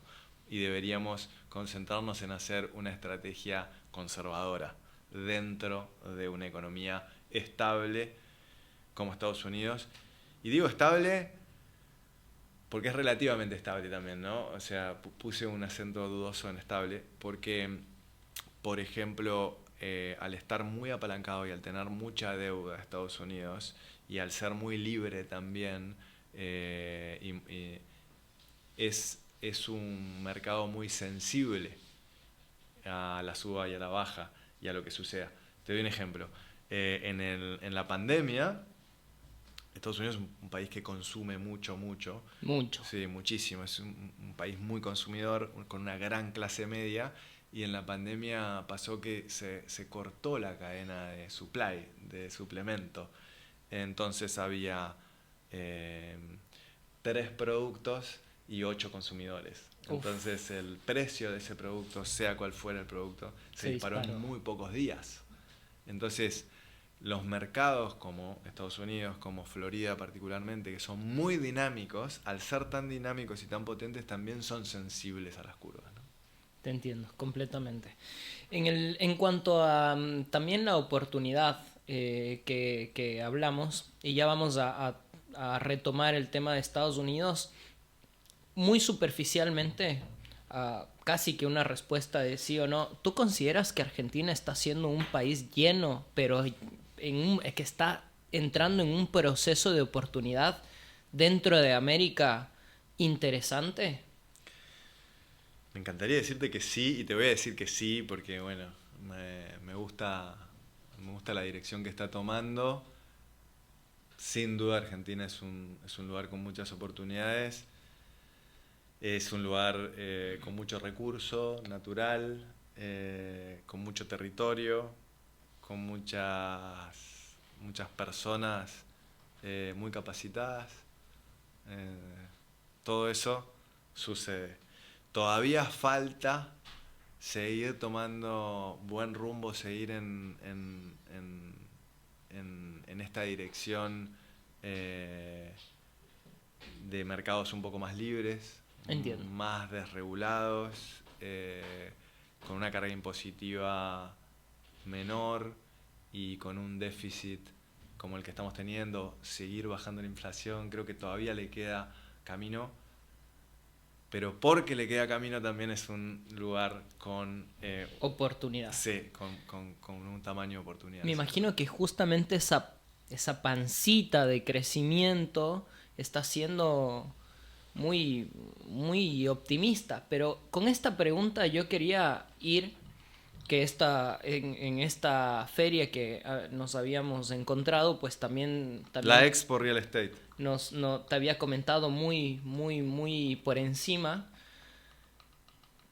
y deberíamos concentrarnos en hacer una estrategia conservadora dentro de una economía estable como Estados Unidos. Y digo estable porque es relativamente estable también, ¿no? O sea, puse un acento dudoso en estable porque, por ejemplo, al estar muy apalancado y al tener mucha deuda Estados Unidos y al ser muy libre también, es un mercado muy sensible a la suba y a la baja y a lo que suceda. Te doy un ejemplo. En la pandemia, Estados Unidos es un país que consume mucho. Mucho. Sí, muchísimo. Es un país muy consumidor, con una gran clase media. Y en la pandemia pasó que se cortó la cadena de supply, de suplemento. Entonces había 3 productos y 8 consumidores. Entonces el precio de ese producto, sea cual fuera el producto, se disparó en muy pocos días. Entonces los mercados como Estados Unidos, como Florida particularmente, que son muy dinámicos, al ser tan dinámicos y tan potentes, también son sensibles a las curvas, ¿no? Te entiendo, completamente. En cuanto a también la oportunidad que hablamos, y ya vamos a retomar el tema de Estados Unidos, muy superficialmente, casi que una respuesta de sí o no, ¿tú consideras que Argentina está siendo un país lleno, pero que está entrando en un proceso de oportunidad dentro de América interesante? Me encantaría decirte que sí, y te voy a decir que sí, porque bueno, me gusta la dirección que está tomando. Sin duda Argentina es un lugar con muchas oportunidades, es un lugar con mucho recurso natural, con mucho territorio, con muchas personas muy capacitadas. Todo eso sucede. Todavía falta seguir tomando buen rumbo, seguir en esta dirección de mercados un poco más libres, Entiendo. más desregulados, con una carga impositiva menor y con un déficit como el que estamos teniendo, seguir bajando la inflación. Creo que todavía le queda camino, pero porque le queda camino también es un lugar con... oportunidad. Sí, con un tamaño de oportunidad. Me imagino que justamente esa pancita de crecimiento está siendo muy, muy optimista. Pero con esta pregunta yo quería ir, que en esta feria que nos habíamos encontrado, pues también La Expo Real Estate. te había comentado muy, muy, muy por encima.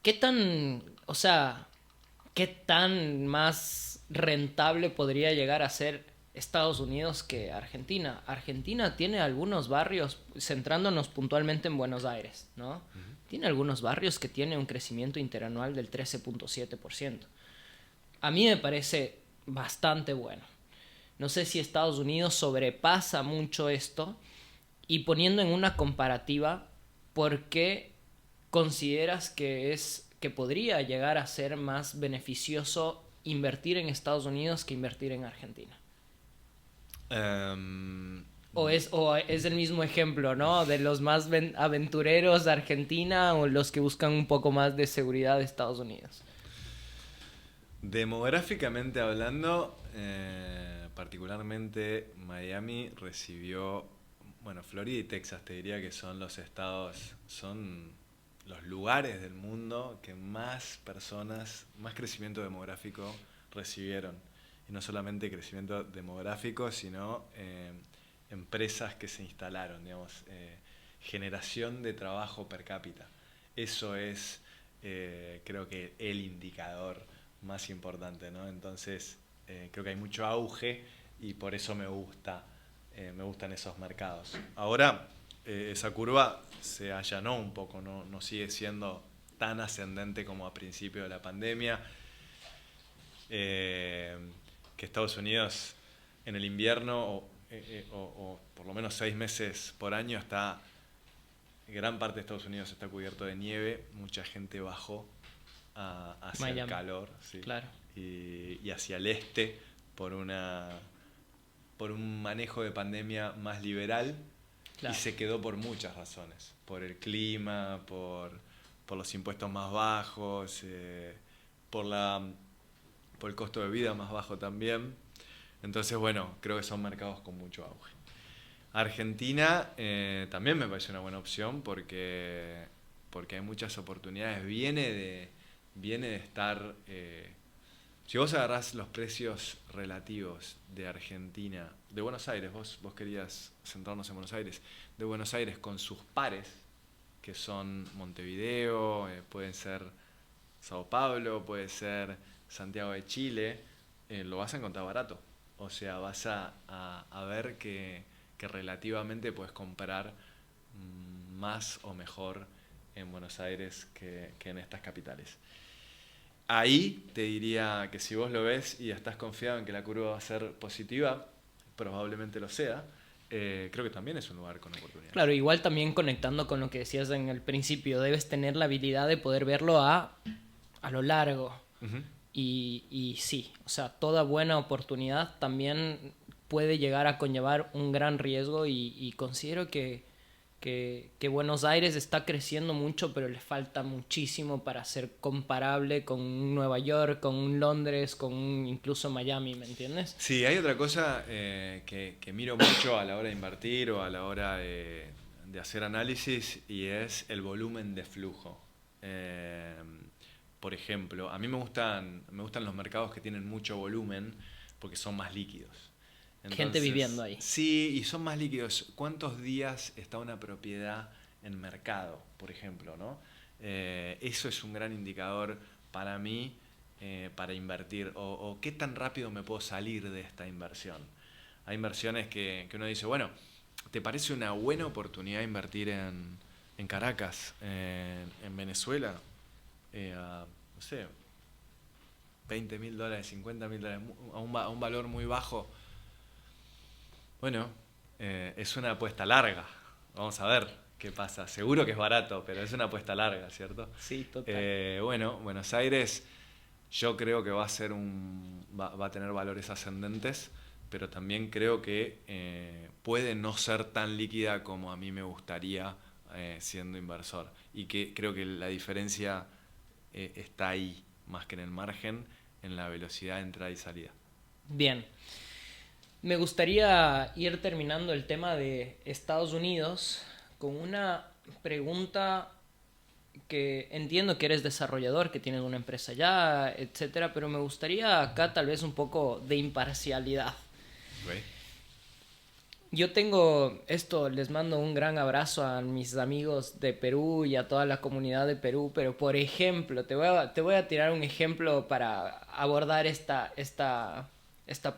¿Qué tan, o sea, qué tan más rentable podría llegar a ser Estados Unidos que Argentina? Argentina tiene algunos barrios, centrándonos puntualmente en Buenos Aires, ¿no? Tiene algunos barrios que tienen un crecimiento interanual del 13.7%. A mí me parece bastante bueno. No sé si Estados Unidos sobrepasa mucho esto, y poniendo en una comparativa, ¿por qué consideras que podría llegar a ser más beneficioso invertir en Estados Unidos que invertir en Argentina? O es el mismo ejemplo, ¿no? De los más aventureros de Argentina o los que buscan un poco más de seguridad de Estados Unidos. Demográficamente hablando, particularmente Miami recibió, bueno, Florida y Texas te diría que son los lugares del mundo que más personas, más crecimiento demográfico recibieron. Y no solamente crecimiento demográfico, sino empresas que se instalaron, digamos, generación de trabajo per cápita. Eso es, creo que, el indicador más importante, ¿no? Entonces, creo que hay mucho auge y por eso me gusta me gustan esos mercados. Ahora, esa curva se allanó un poco, no sigue siendo tan ascendente como a principio de la pandemia. Que Estados Unidos en el invierno, o por lo menos 6 meses por año, gran parte de Estados Unidos está cubierto de nieve, mucha gente bajó hacia Miami. el calor, ¿sí? Claro. Y hacia el este por un manejo de pandemia más liberal. Claro. Y se quedó por muchas razones, por el clima, por los impuestos más bajos, por el costo de vida más bajo también. Entonces, bueno, creo que son mercados con mucho auge. Argentina también me parece una buena opción porque hay muchas oportunidades. Viene de estar... si vos agarrás los precios relativos de Argentina, de Buenos Aires, vos querías centrarnos en Buenos Aires, de Buenos Aires con sus pares, que son Montevideo, pueden ser Sao Paulo, puede ser Santiago de Chile, lo vas a encontrar barato. O sea, vas a ver que relativamente puedes comprar más o mejor en Buenos Aires que en estas capitales. Ahí te diría que si vos lo ves y estás confiado en que la curva va a ser positiva, probablemente lo sea, creo que también es un lugar con oportunidades. Claro, igual también conectando con lo que decías en el principio, debes tener la habilidad de poder verlo a lo largo. Uh-huh. Y sí, o sea, toda buena oportunidad también puede llegar a conllevar un gran riesgo y considero que Buenos Aires está creciendo mucho, pero le falta muchísimo para ser comparable con un Nueva York, con un Londres, con incluso Miami, ¿me entiendes? Sí, hay otra cosa que miro mucho a la hora de invertir o a la hora de hacer análisis, y es el volumen de flujo. Por ejemplo, a mí me gustan los mercados que tienen mucho volumen porque son más líquidos. Entonces, gente viviendo ahí. Sí, y son más líquidos. ¿Cuántos días está una propiedad en mercado, por ejemplo, ¿no? Eso es un gran indicador para mí para invertir. O qué tan rápido me puedo salir de esta inversión. Hay inversiones que uno dice, bueno, ¿te parece una buena oportunidad invertir en Caracas, en Venezuela? No sé, $20.000, $50.000, a un valor muy bajo. Bueno, es una apuesta larga. Vamos a ver qué pasa. Seguro que es barato, pero es una apuesta larga, ¿cierto? Sí, total. Bueno, Buenos Aires yo creo que va a tener valores ascendentes, pero también creo que puede no ser tan líquida como a mí me gustaría siendo inversor. Y que creo que la diferencia está ahí, más que en el margen, en la velocidad de entrada y salida. Bien. Me gustaría ir terminando el tema de Estados Unidos con una pregunta que entiendo que eres desarrollador, que tienes una empresa ya, etcétera, pero me gustaría acá tal vez un poco de imparcialidad. Okay. Yo tengo esto, les mando un gran abrazo a mis amigos de Perú y a toda la comunidad de Perú, pero por ejemplo, te voy a tirar un ejemplo para abordar esta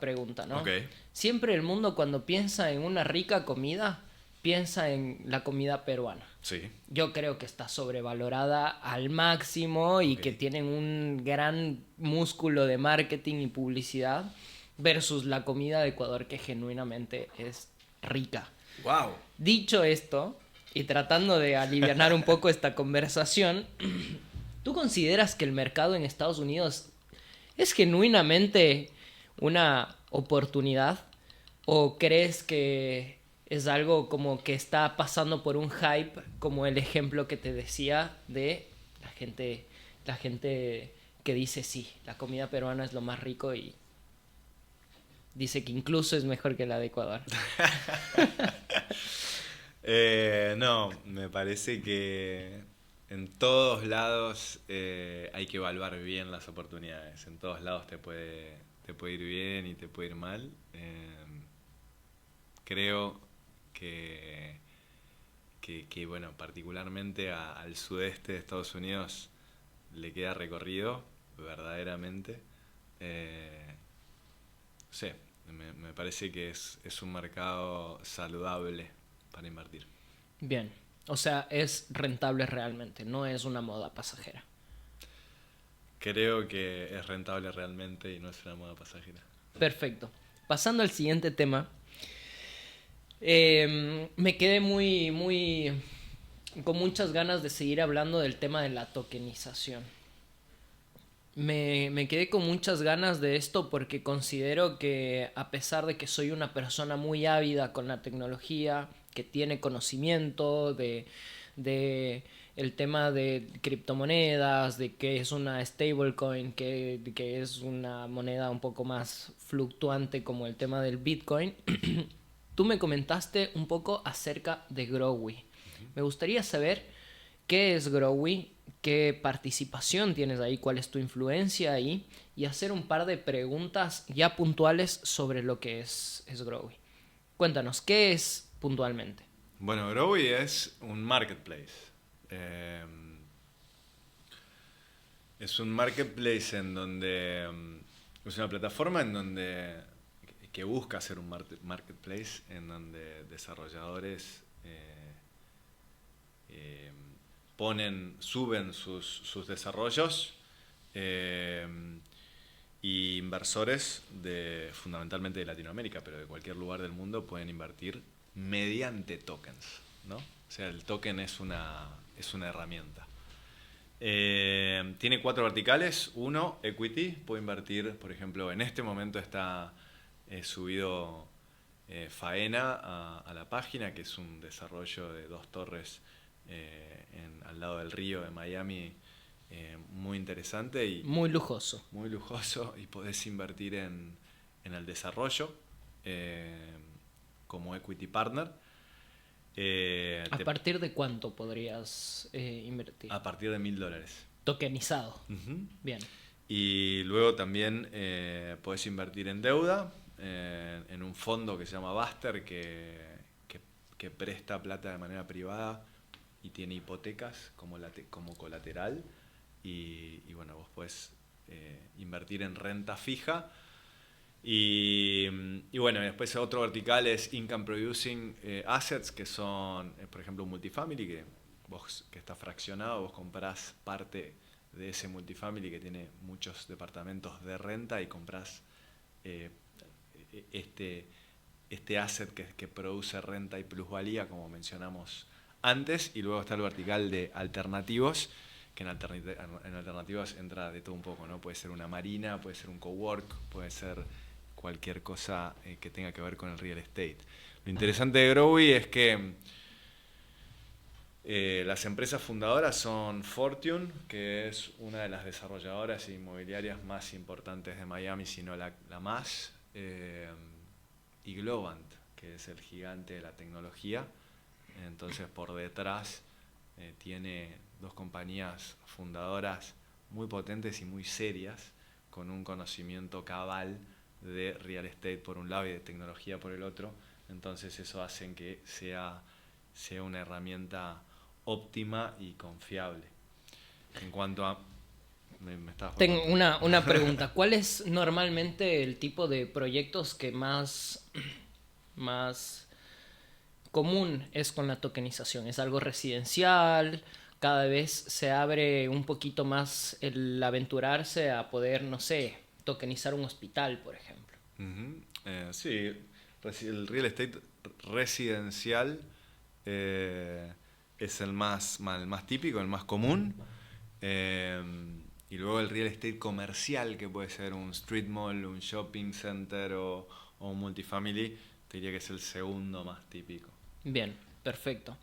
pregunta, ¿no? Okay. Siempre el mundo cuando piensa en una rica comida, piensa en la comida peruana. Sí. Yo creo que está sobrevalorada al máximo y que tienen un gran músculo de marketing y publicidad versus la comida de Ecuador, que genuinamente es rica. Wow. Dicho esto, y tratando de alivianar un poco esta conversación, ¿tú consideras que el mercado en Estados Unidos es genuinamente una oportunidad? ¿O crees que es algo como que está pasando por un hype, como el ejemplo que te decía de la gente que dice sí, la comida peruana es lo más rico y dice que incluso es mejor que la de Ecuador? No, me parece que en todos lados hay que evaluar bien las oportunidades. En todos lados te puede ir bien y te puede ir mal. Creo que bueno, particularmente al sudeste de Estados Unidos le queda recorrido, verdaderamente. No sé, Me parece que es un mercado saludable para invertir. Bien, o sea, es rentable realmente, no es una moda pasajera. Creo que es rentable realmente y no es una moda pasajera. Perfecto. Pasando al siguiente tema, me quedé con muchas ganas de seguir hablando del tema de la tokenización. Me quedé con muchas ganas de esto porque considero que a pesar de que soy una persona muy ávida con la tecnología, que tiene conocimiento de el tema de criptomonedas, de que es una stablecoin, que es una moneda un poco más fluctuante como el tema del Bitcoin, tú me comentaste un poco acerca de Growy. Me gustaría saber qué es Growy, qué participación tienes ahí, cuál es tu influencia ahí, y hacer un par de preguntas ya puntuales sobre lo que es Growy. Cuéntanos, ¿qué es puntualmente? Bueno, Growy es un marketplace. Eh, es un marketplace en donde es una plataforma en donde que busca ser un marketplace en donde desarrolladores eh, suben sus desarrollos y inversores fundamentalmente de Latinoamérica, pero de cualquier lugar del mundo pueden invertir mediante tokens, ¿no? O sea, el token es una herramienta. Tiene 4 verticales. Uno, equity. Puedo invertir, por ejemplo, en este momento está subido Faena a la página, que es un desarrollo de 2 torres al lado del río de Miami, muy interesante y Muy lujoso. muy lujoso, y podés invertir en el desarrollo como equity partner. ¿A partir de cuánto podrías invertir? A partir de $1.000. Tokenizado. Uh-huh. Bien. Y luego también podés invertir en deuda, en un fondo que se llama Buster, que presta plata de manera privada y tiene hipotecas como colateral. Y bueno, vos podés invertir en renta fija. Y bueno, después otro vertical es Income Producing Assets, que son, por ejemplo, un multifamily que está fraccionado. Vos comprás parte de ese multifamily que tiene muchos departamentos de renta y comprás este asset que produce renta y plusvalía, como mencionamos antes. Y luego está el vertical de alternativos, que en alternativas entra de todo un poco, ¿no? Puede ser una marina, puede ser un cowork, puede ser cualquier cosa que tenga que ver con el real estate. Lo interesante de Growy es que las empresas fundadoras son Fortune, que es una de las desarrolladoras inmobiliarias más importantes de Miami, si no la más, y Globant, que es el gigante de la tecnología. Entonces, por detrás tiene 2 compañías fundadoras muy potentes y muy serias, con un conocimiento cabal de real estate por un lado y de tecnología por el otro. Entonces eso hace que sea una herramienta óptima y confiable. En cuanto a... Tengo una pregunta. ¿Cuál es normalmente el tipo de proyectos que más común es con la tokenización? ¿Es algo residencial? ¿Cada vez se abre un poquito más el aventurarse a poder, no sé, tokenizar un hospital, por ejemplo? Uh-huh. Sí, el real estate residencial es el más típico, el más común. Y luego el real estate comercial, que puede ser un street mall, un shopping center o un multifamily, te diría que es el segundo más típico. Bien, perfecto.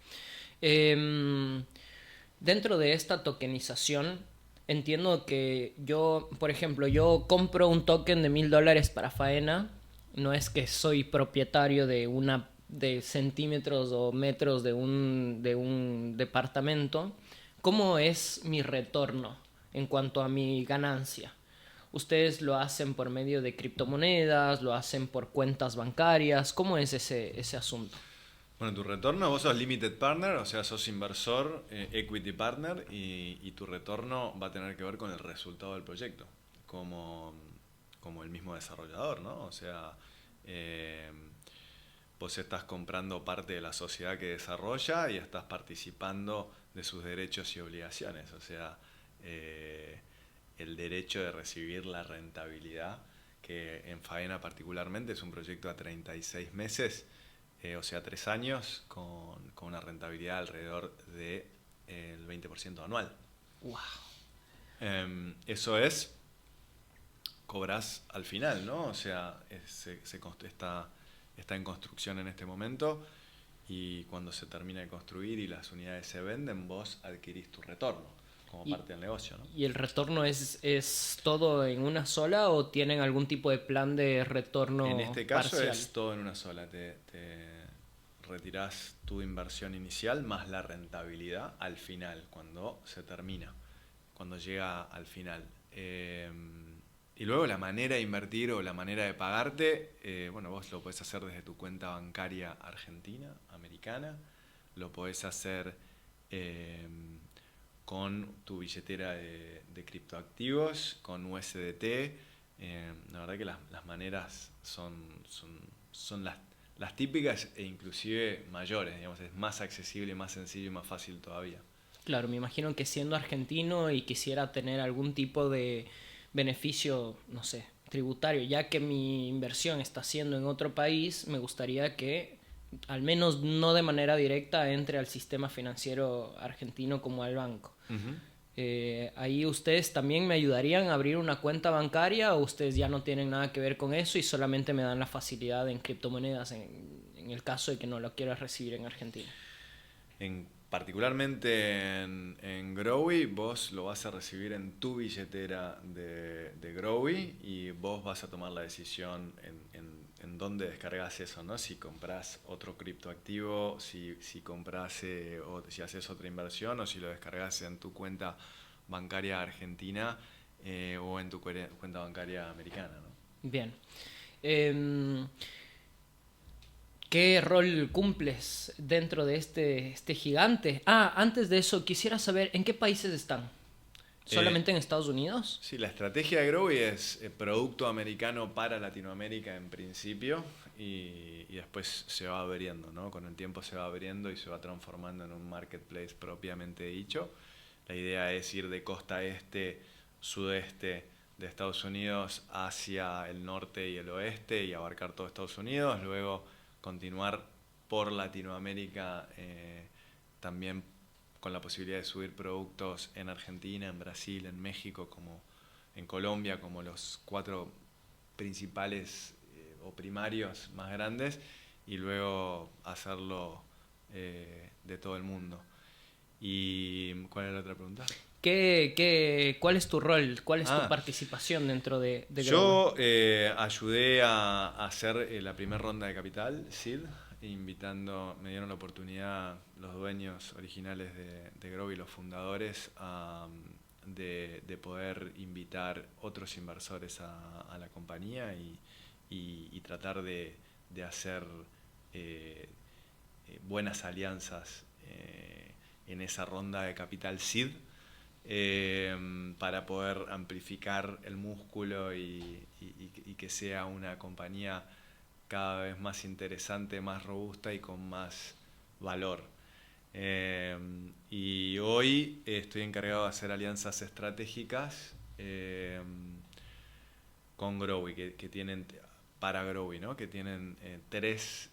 Dentro de esta tokenización, entiendo que yo, por ejemplo, yo compro un token de $1.000 para Faena. No es que soy propietario de centímetros o metros de un departamento. ¿Cómo es mi retorno en cuanto a mi ganancia? ¿Ustedes lo hacen por medio de criptomonedas? ¿Lo hacen por cuentas bancarias? ¿Cómo es ese asunto? Bueno, tu retorno, vos sos limited partner, o sea, sos inversor, equity partner, y tu retorno va a tener que ver con el resultado del proyecto, como el mismo desarrollador, ¿no? O sea, Vos estás comprando parte de la sociedad que desarrolla y estás participando de sus derechos y obligaciones. O sea, el derecho de recibir la rentabilidad, que en Faena particularmente es un proyecto a 36 meses, o sea, 3 años, con una rentabilidad alrededor del 20% anual. ¡Wow! Eso es, cobras al final, ¿no? O sea, está en construcción en este momento, y cuando se termina de construir y las unidades se venden, vos adquirís tu retorno como parte del negocio, ¿no? ¿Y el retorno es todo en una sola o tienen algún tipo de plan de retorno En este caso parcial? es todo en una sola. Te retirás tu inversión inicial más la rentabilidad al final, cuando se termina, cuando llega al final. Y luego la manera de invertir o la manera de pagarte, bueno, vos lo podés hacer desde tu cuenta bancaria argentina, americana, lo podés hacer con tu billetera de criptoactivos, con USDT. La verdad que las maneras son las típicas e inclusive mayores, digamos, es más accesible, más sencillo y más fácil todavía. Claro, me imagino que siendo argentino y quisiera tener algún tipo de beneficio, no sé, tributario, ya que mi inversión está siendo en otro país, me gustaría que, al menos no de manera directa, entre al sistema financiero argentino como al banco. Uh-huh. Ahí ustedes también me ayudarían a abrir una cuenta bancaria, o ustedes ya no tienen nada que ver con eso y solamente me dan la facilidad en criptomonedas en el caso de que no lo quiera recibir en Argentina. Particularmente en Growy, vos lo vas a recibir en tu billetera de Growy, y vos vas a tomar la decisión en dónde descargas eso, ¿no? Si compras otro criptoactivo, si compras o si haces otra inversión, o si lo descargas en tu cuenta bancaria argentina o en tu cuenta bancaria americana, ¿no? Bien. ¿Qué rol cumples dentro de este gigante? Antes de eso, quisiera saber, ¿en qué países están? ¿Solamente en Estados Unidos? Sí, la estrategia de Growy es producto americano para Latinoamérica en principio, y después se va abriendo, ¿no? Con el tiempo se va abriendo y se va transformando en un marketplace propiamente dicho. La idea es ir de costa este, sudeste de Estados Unidos hacia el norte y el oeste y abarcar todo Estados Unidos, luego continuar por Latinoamérica, también con la posibilidad de subir productos en Argentina, en Brasil, en México, como en Colombia, como los 4 principales o primarios más grandes, y luego hacerlo de todo el mundo. ¿Y cuál era la otra pregunta? ¿Cuál es tu rol? ¿Cuál es tu participación dentro de Growy? Yo ayudé a hacer la primera ronda de capital, SEED, me dieron la oportunidad los dueños originales de Growy, los fundadores, de poder invitar otros inversores a la compañía y tratar de hacer buenas alianzas en esa ronda de capital SEED, para poder amplificar el músculo y que sea una compañía cada vez más interesante, más robusta y con más valor. Y hoy estoy encargado de hacer alianzas estratégicas con Growy, que tienen, para Growy, ¿no? Que tienen tres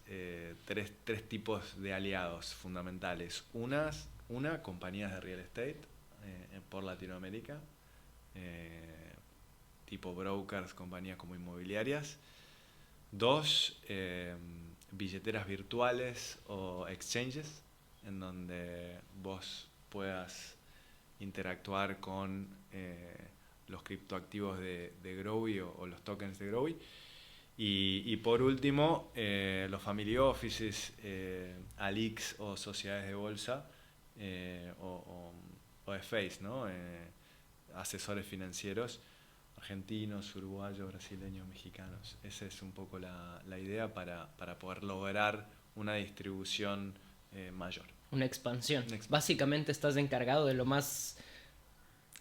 tipos de aliados fundamentales. Una, compañías de real estate por Latinoamérica, tipo brokers, compañías como inmobiliarias. 2, billeteras virtuales o exchanges, en donde vos puedas interactuar con los criptoactivos de Growy o los tokens de Growy. Y por último, los family offices, ALICs o sociedades de bolsa, o FAs, ¿no? Asesores financieros argentinos, uruguayos, brasileños, mexicanos. Esa es un poco la idea para poder lograr una distribución mayor. Una expansión. Básicamente estás encargado de lo más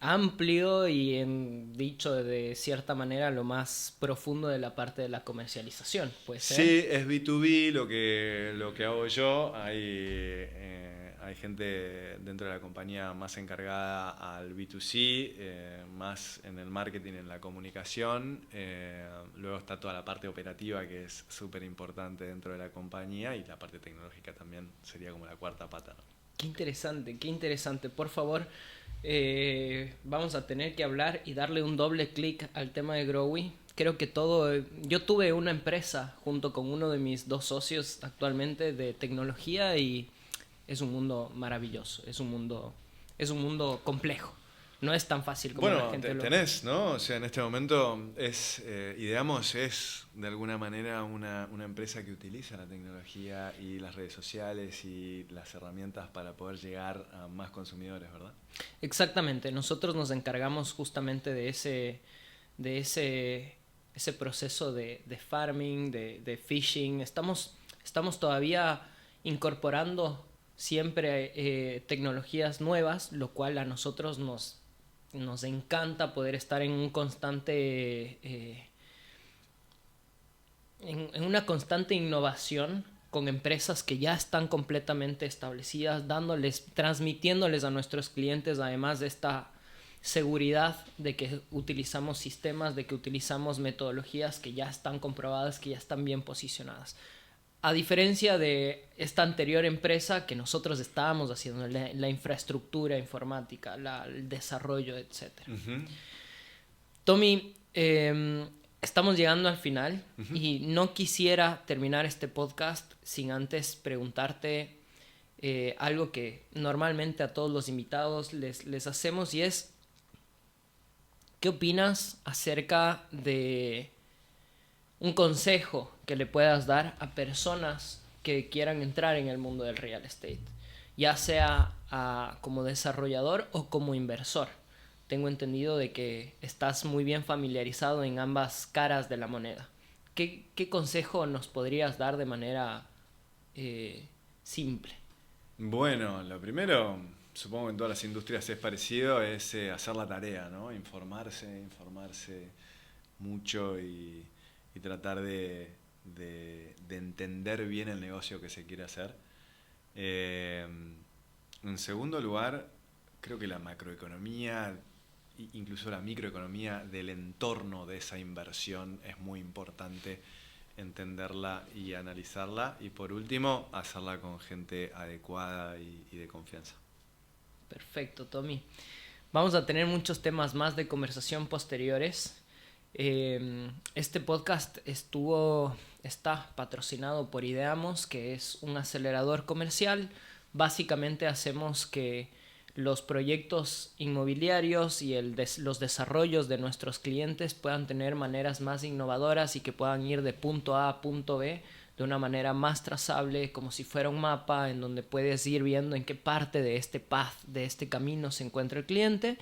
amplio y dicho de cierta manera lo más profundo de la parte de la comercialización, ¿puede ser? Sí, es B2B lo que hago yo. Hay gente dentro de la compañía más encargada al B2C, más en el marketing, en la comunicación. Luego está toda la parte operativa, que es súper importante dentro de la compañía, y la parte tecnológica también sería como la cuarta pata, ¿no? Qué interesante, qué interesante. Por favor, vamos a tener que hablar y darle un doble clic al tema de Growy. Creo que yo tuve una empresa junto con uno de mis 2 socios actualmente de tecnología y es un mundo maravilloso, es un mundo complejo. No es tan fácil como la Bueno, gente lo... tenés, ¿no? O sea, en este momento Ideamos es de alguna manera una empresa que utiliza la tecnología y las redes sociales y las herramientas para poder llegar a más consumidores, ¿verdad? Exactamente, nosotros nos encargamos justamente de ese proceso de farming, de fishing. Estamos todavía incorporando siempre tecnologías nuevas, lo cual a nosotros nos encanta poder estar en un constante en una constante innovación con empresas que ya están completamente establecidas, transmitiéndoles a nuestros clientes, además de esta seguridad de que utilizamos sistemas, de que utilizamos metodologías que ya están comprobadas, que ya están bien posicionadas. A diferencia de esta anterior empresa que nosotros estábamos haciendo, la infraestructura informática, el desarrollo, etc. Uh-huh. Tommy, estamos llegando al final y no quisiera terminar este podcast sin antes preguntarte algo que normalmente a todos los invitados les hacemos, y es: ¿qué opinas acerca de un consejo que le puedas dar a personas que quieran entrar en el mundo del real estate, ya sea como desarrollador o como inversor? Tengo entendido de que estás muy bien familiarizado en ambas caras de la moneda. ¿Qué consejo nos podrías dar de manera simple? Bueno, lo primero, supongo que en todas las industrias es parecido, es hacer la tarea, ¿no? Informarse mucho y tratar de entender bien el negocio que se quiere hacer. En segundo lugar, creo que la macroeconomía, incluso la microeconomía del entorno de esa inversión es muy importante entenderla y analizarla. Y por último, hacerla con gente adecuada y de confianza. Perfecto, Tommy. Vamos a tener muchos temas más de conversación posteriores. Este podcast está patrocinado por Ideamos, que es un acelerador comercial. Básicamente hacemos que los proyectos inmobiliarios y los desarrollos de nuestros clientes puedan tener maneras más innovadoras y que puedan ir de punto A a punto B de una manera más trazable, como si fuera un mapa en donde puedes ir viendo en qué parte de este path, de este camino se encuentra el cliente.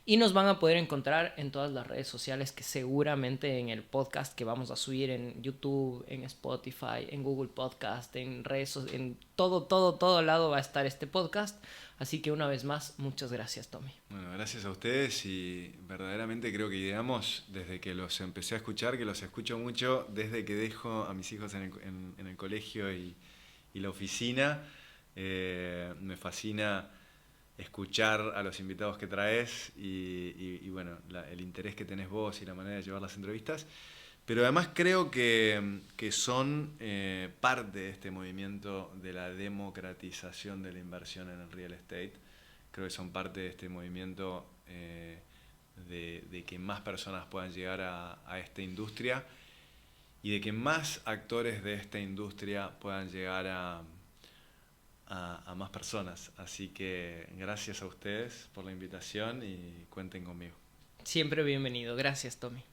Y nos van a poder encontrar en todas las redes sociales, que seguramente en el podcast que vamos a subir en YouTube, en Spotify, en Google Podcast, en en todo lado va a estar este podcast. Así que una vez más, muchas gracias, Tommy. Bueno, gracias a ustedes, y verdaderamente creo que Ideamos, desde que los empecé a escuchar, que los escucho mucho desde que dejo a mis hijos en el colegio y la oficina, me fascina escuchar a los invitados que traes y bueno, el interés que tenés vos y la manera de llevar las entrevistas. Pero además creo que son parte de este movimiento de la democratización de la inversión en el real estate. Creo que son parte de este movimiento de que más personas puedan llegar a esta industria y de que más actores de esta industria puedan llegar a más personas. Así que gracias a ustedes por la invitación y cuenten conmigo. Siempre bienvenido. Gracias, Tommy.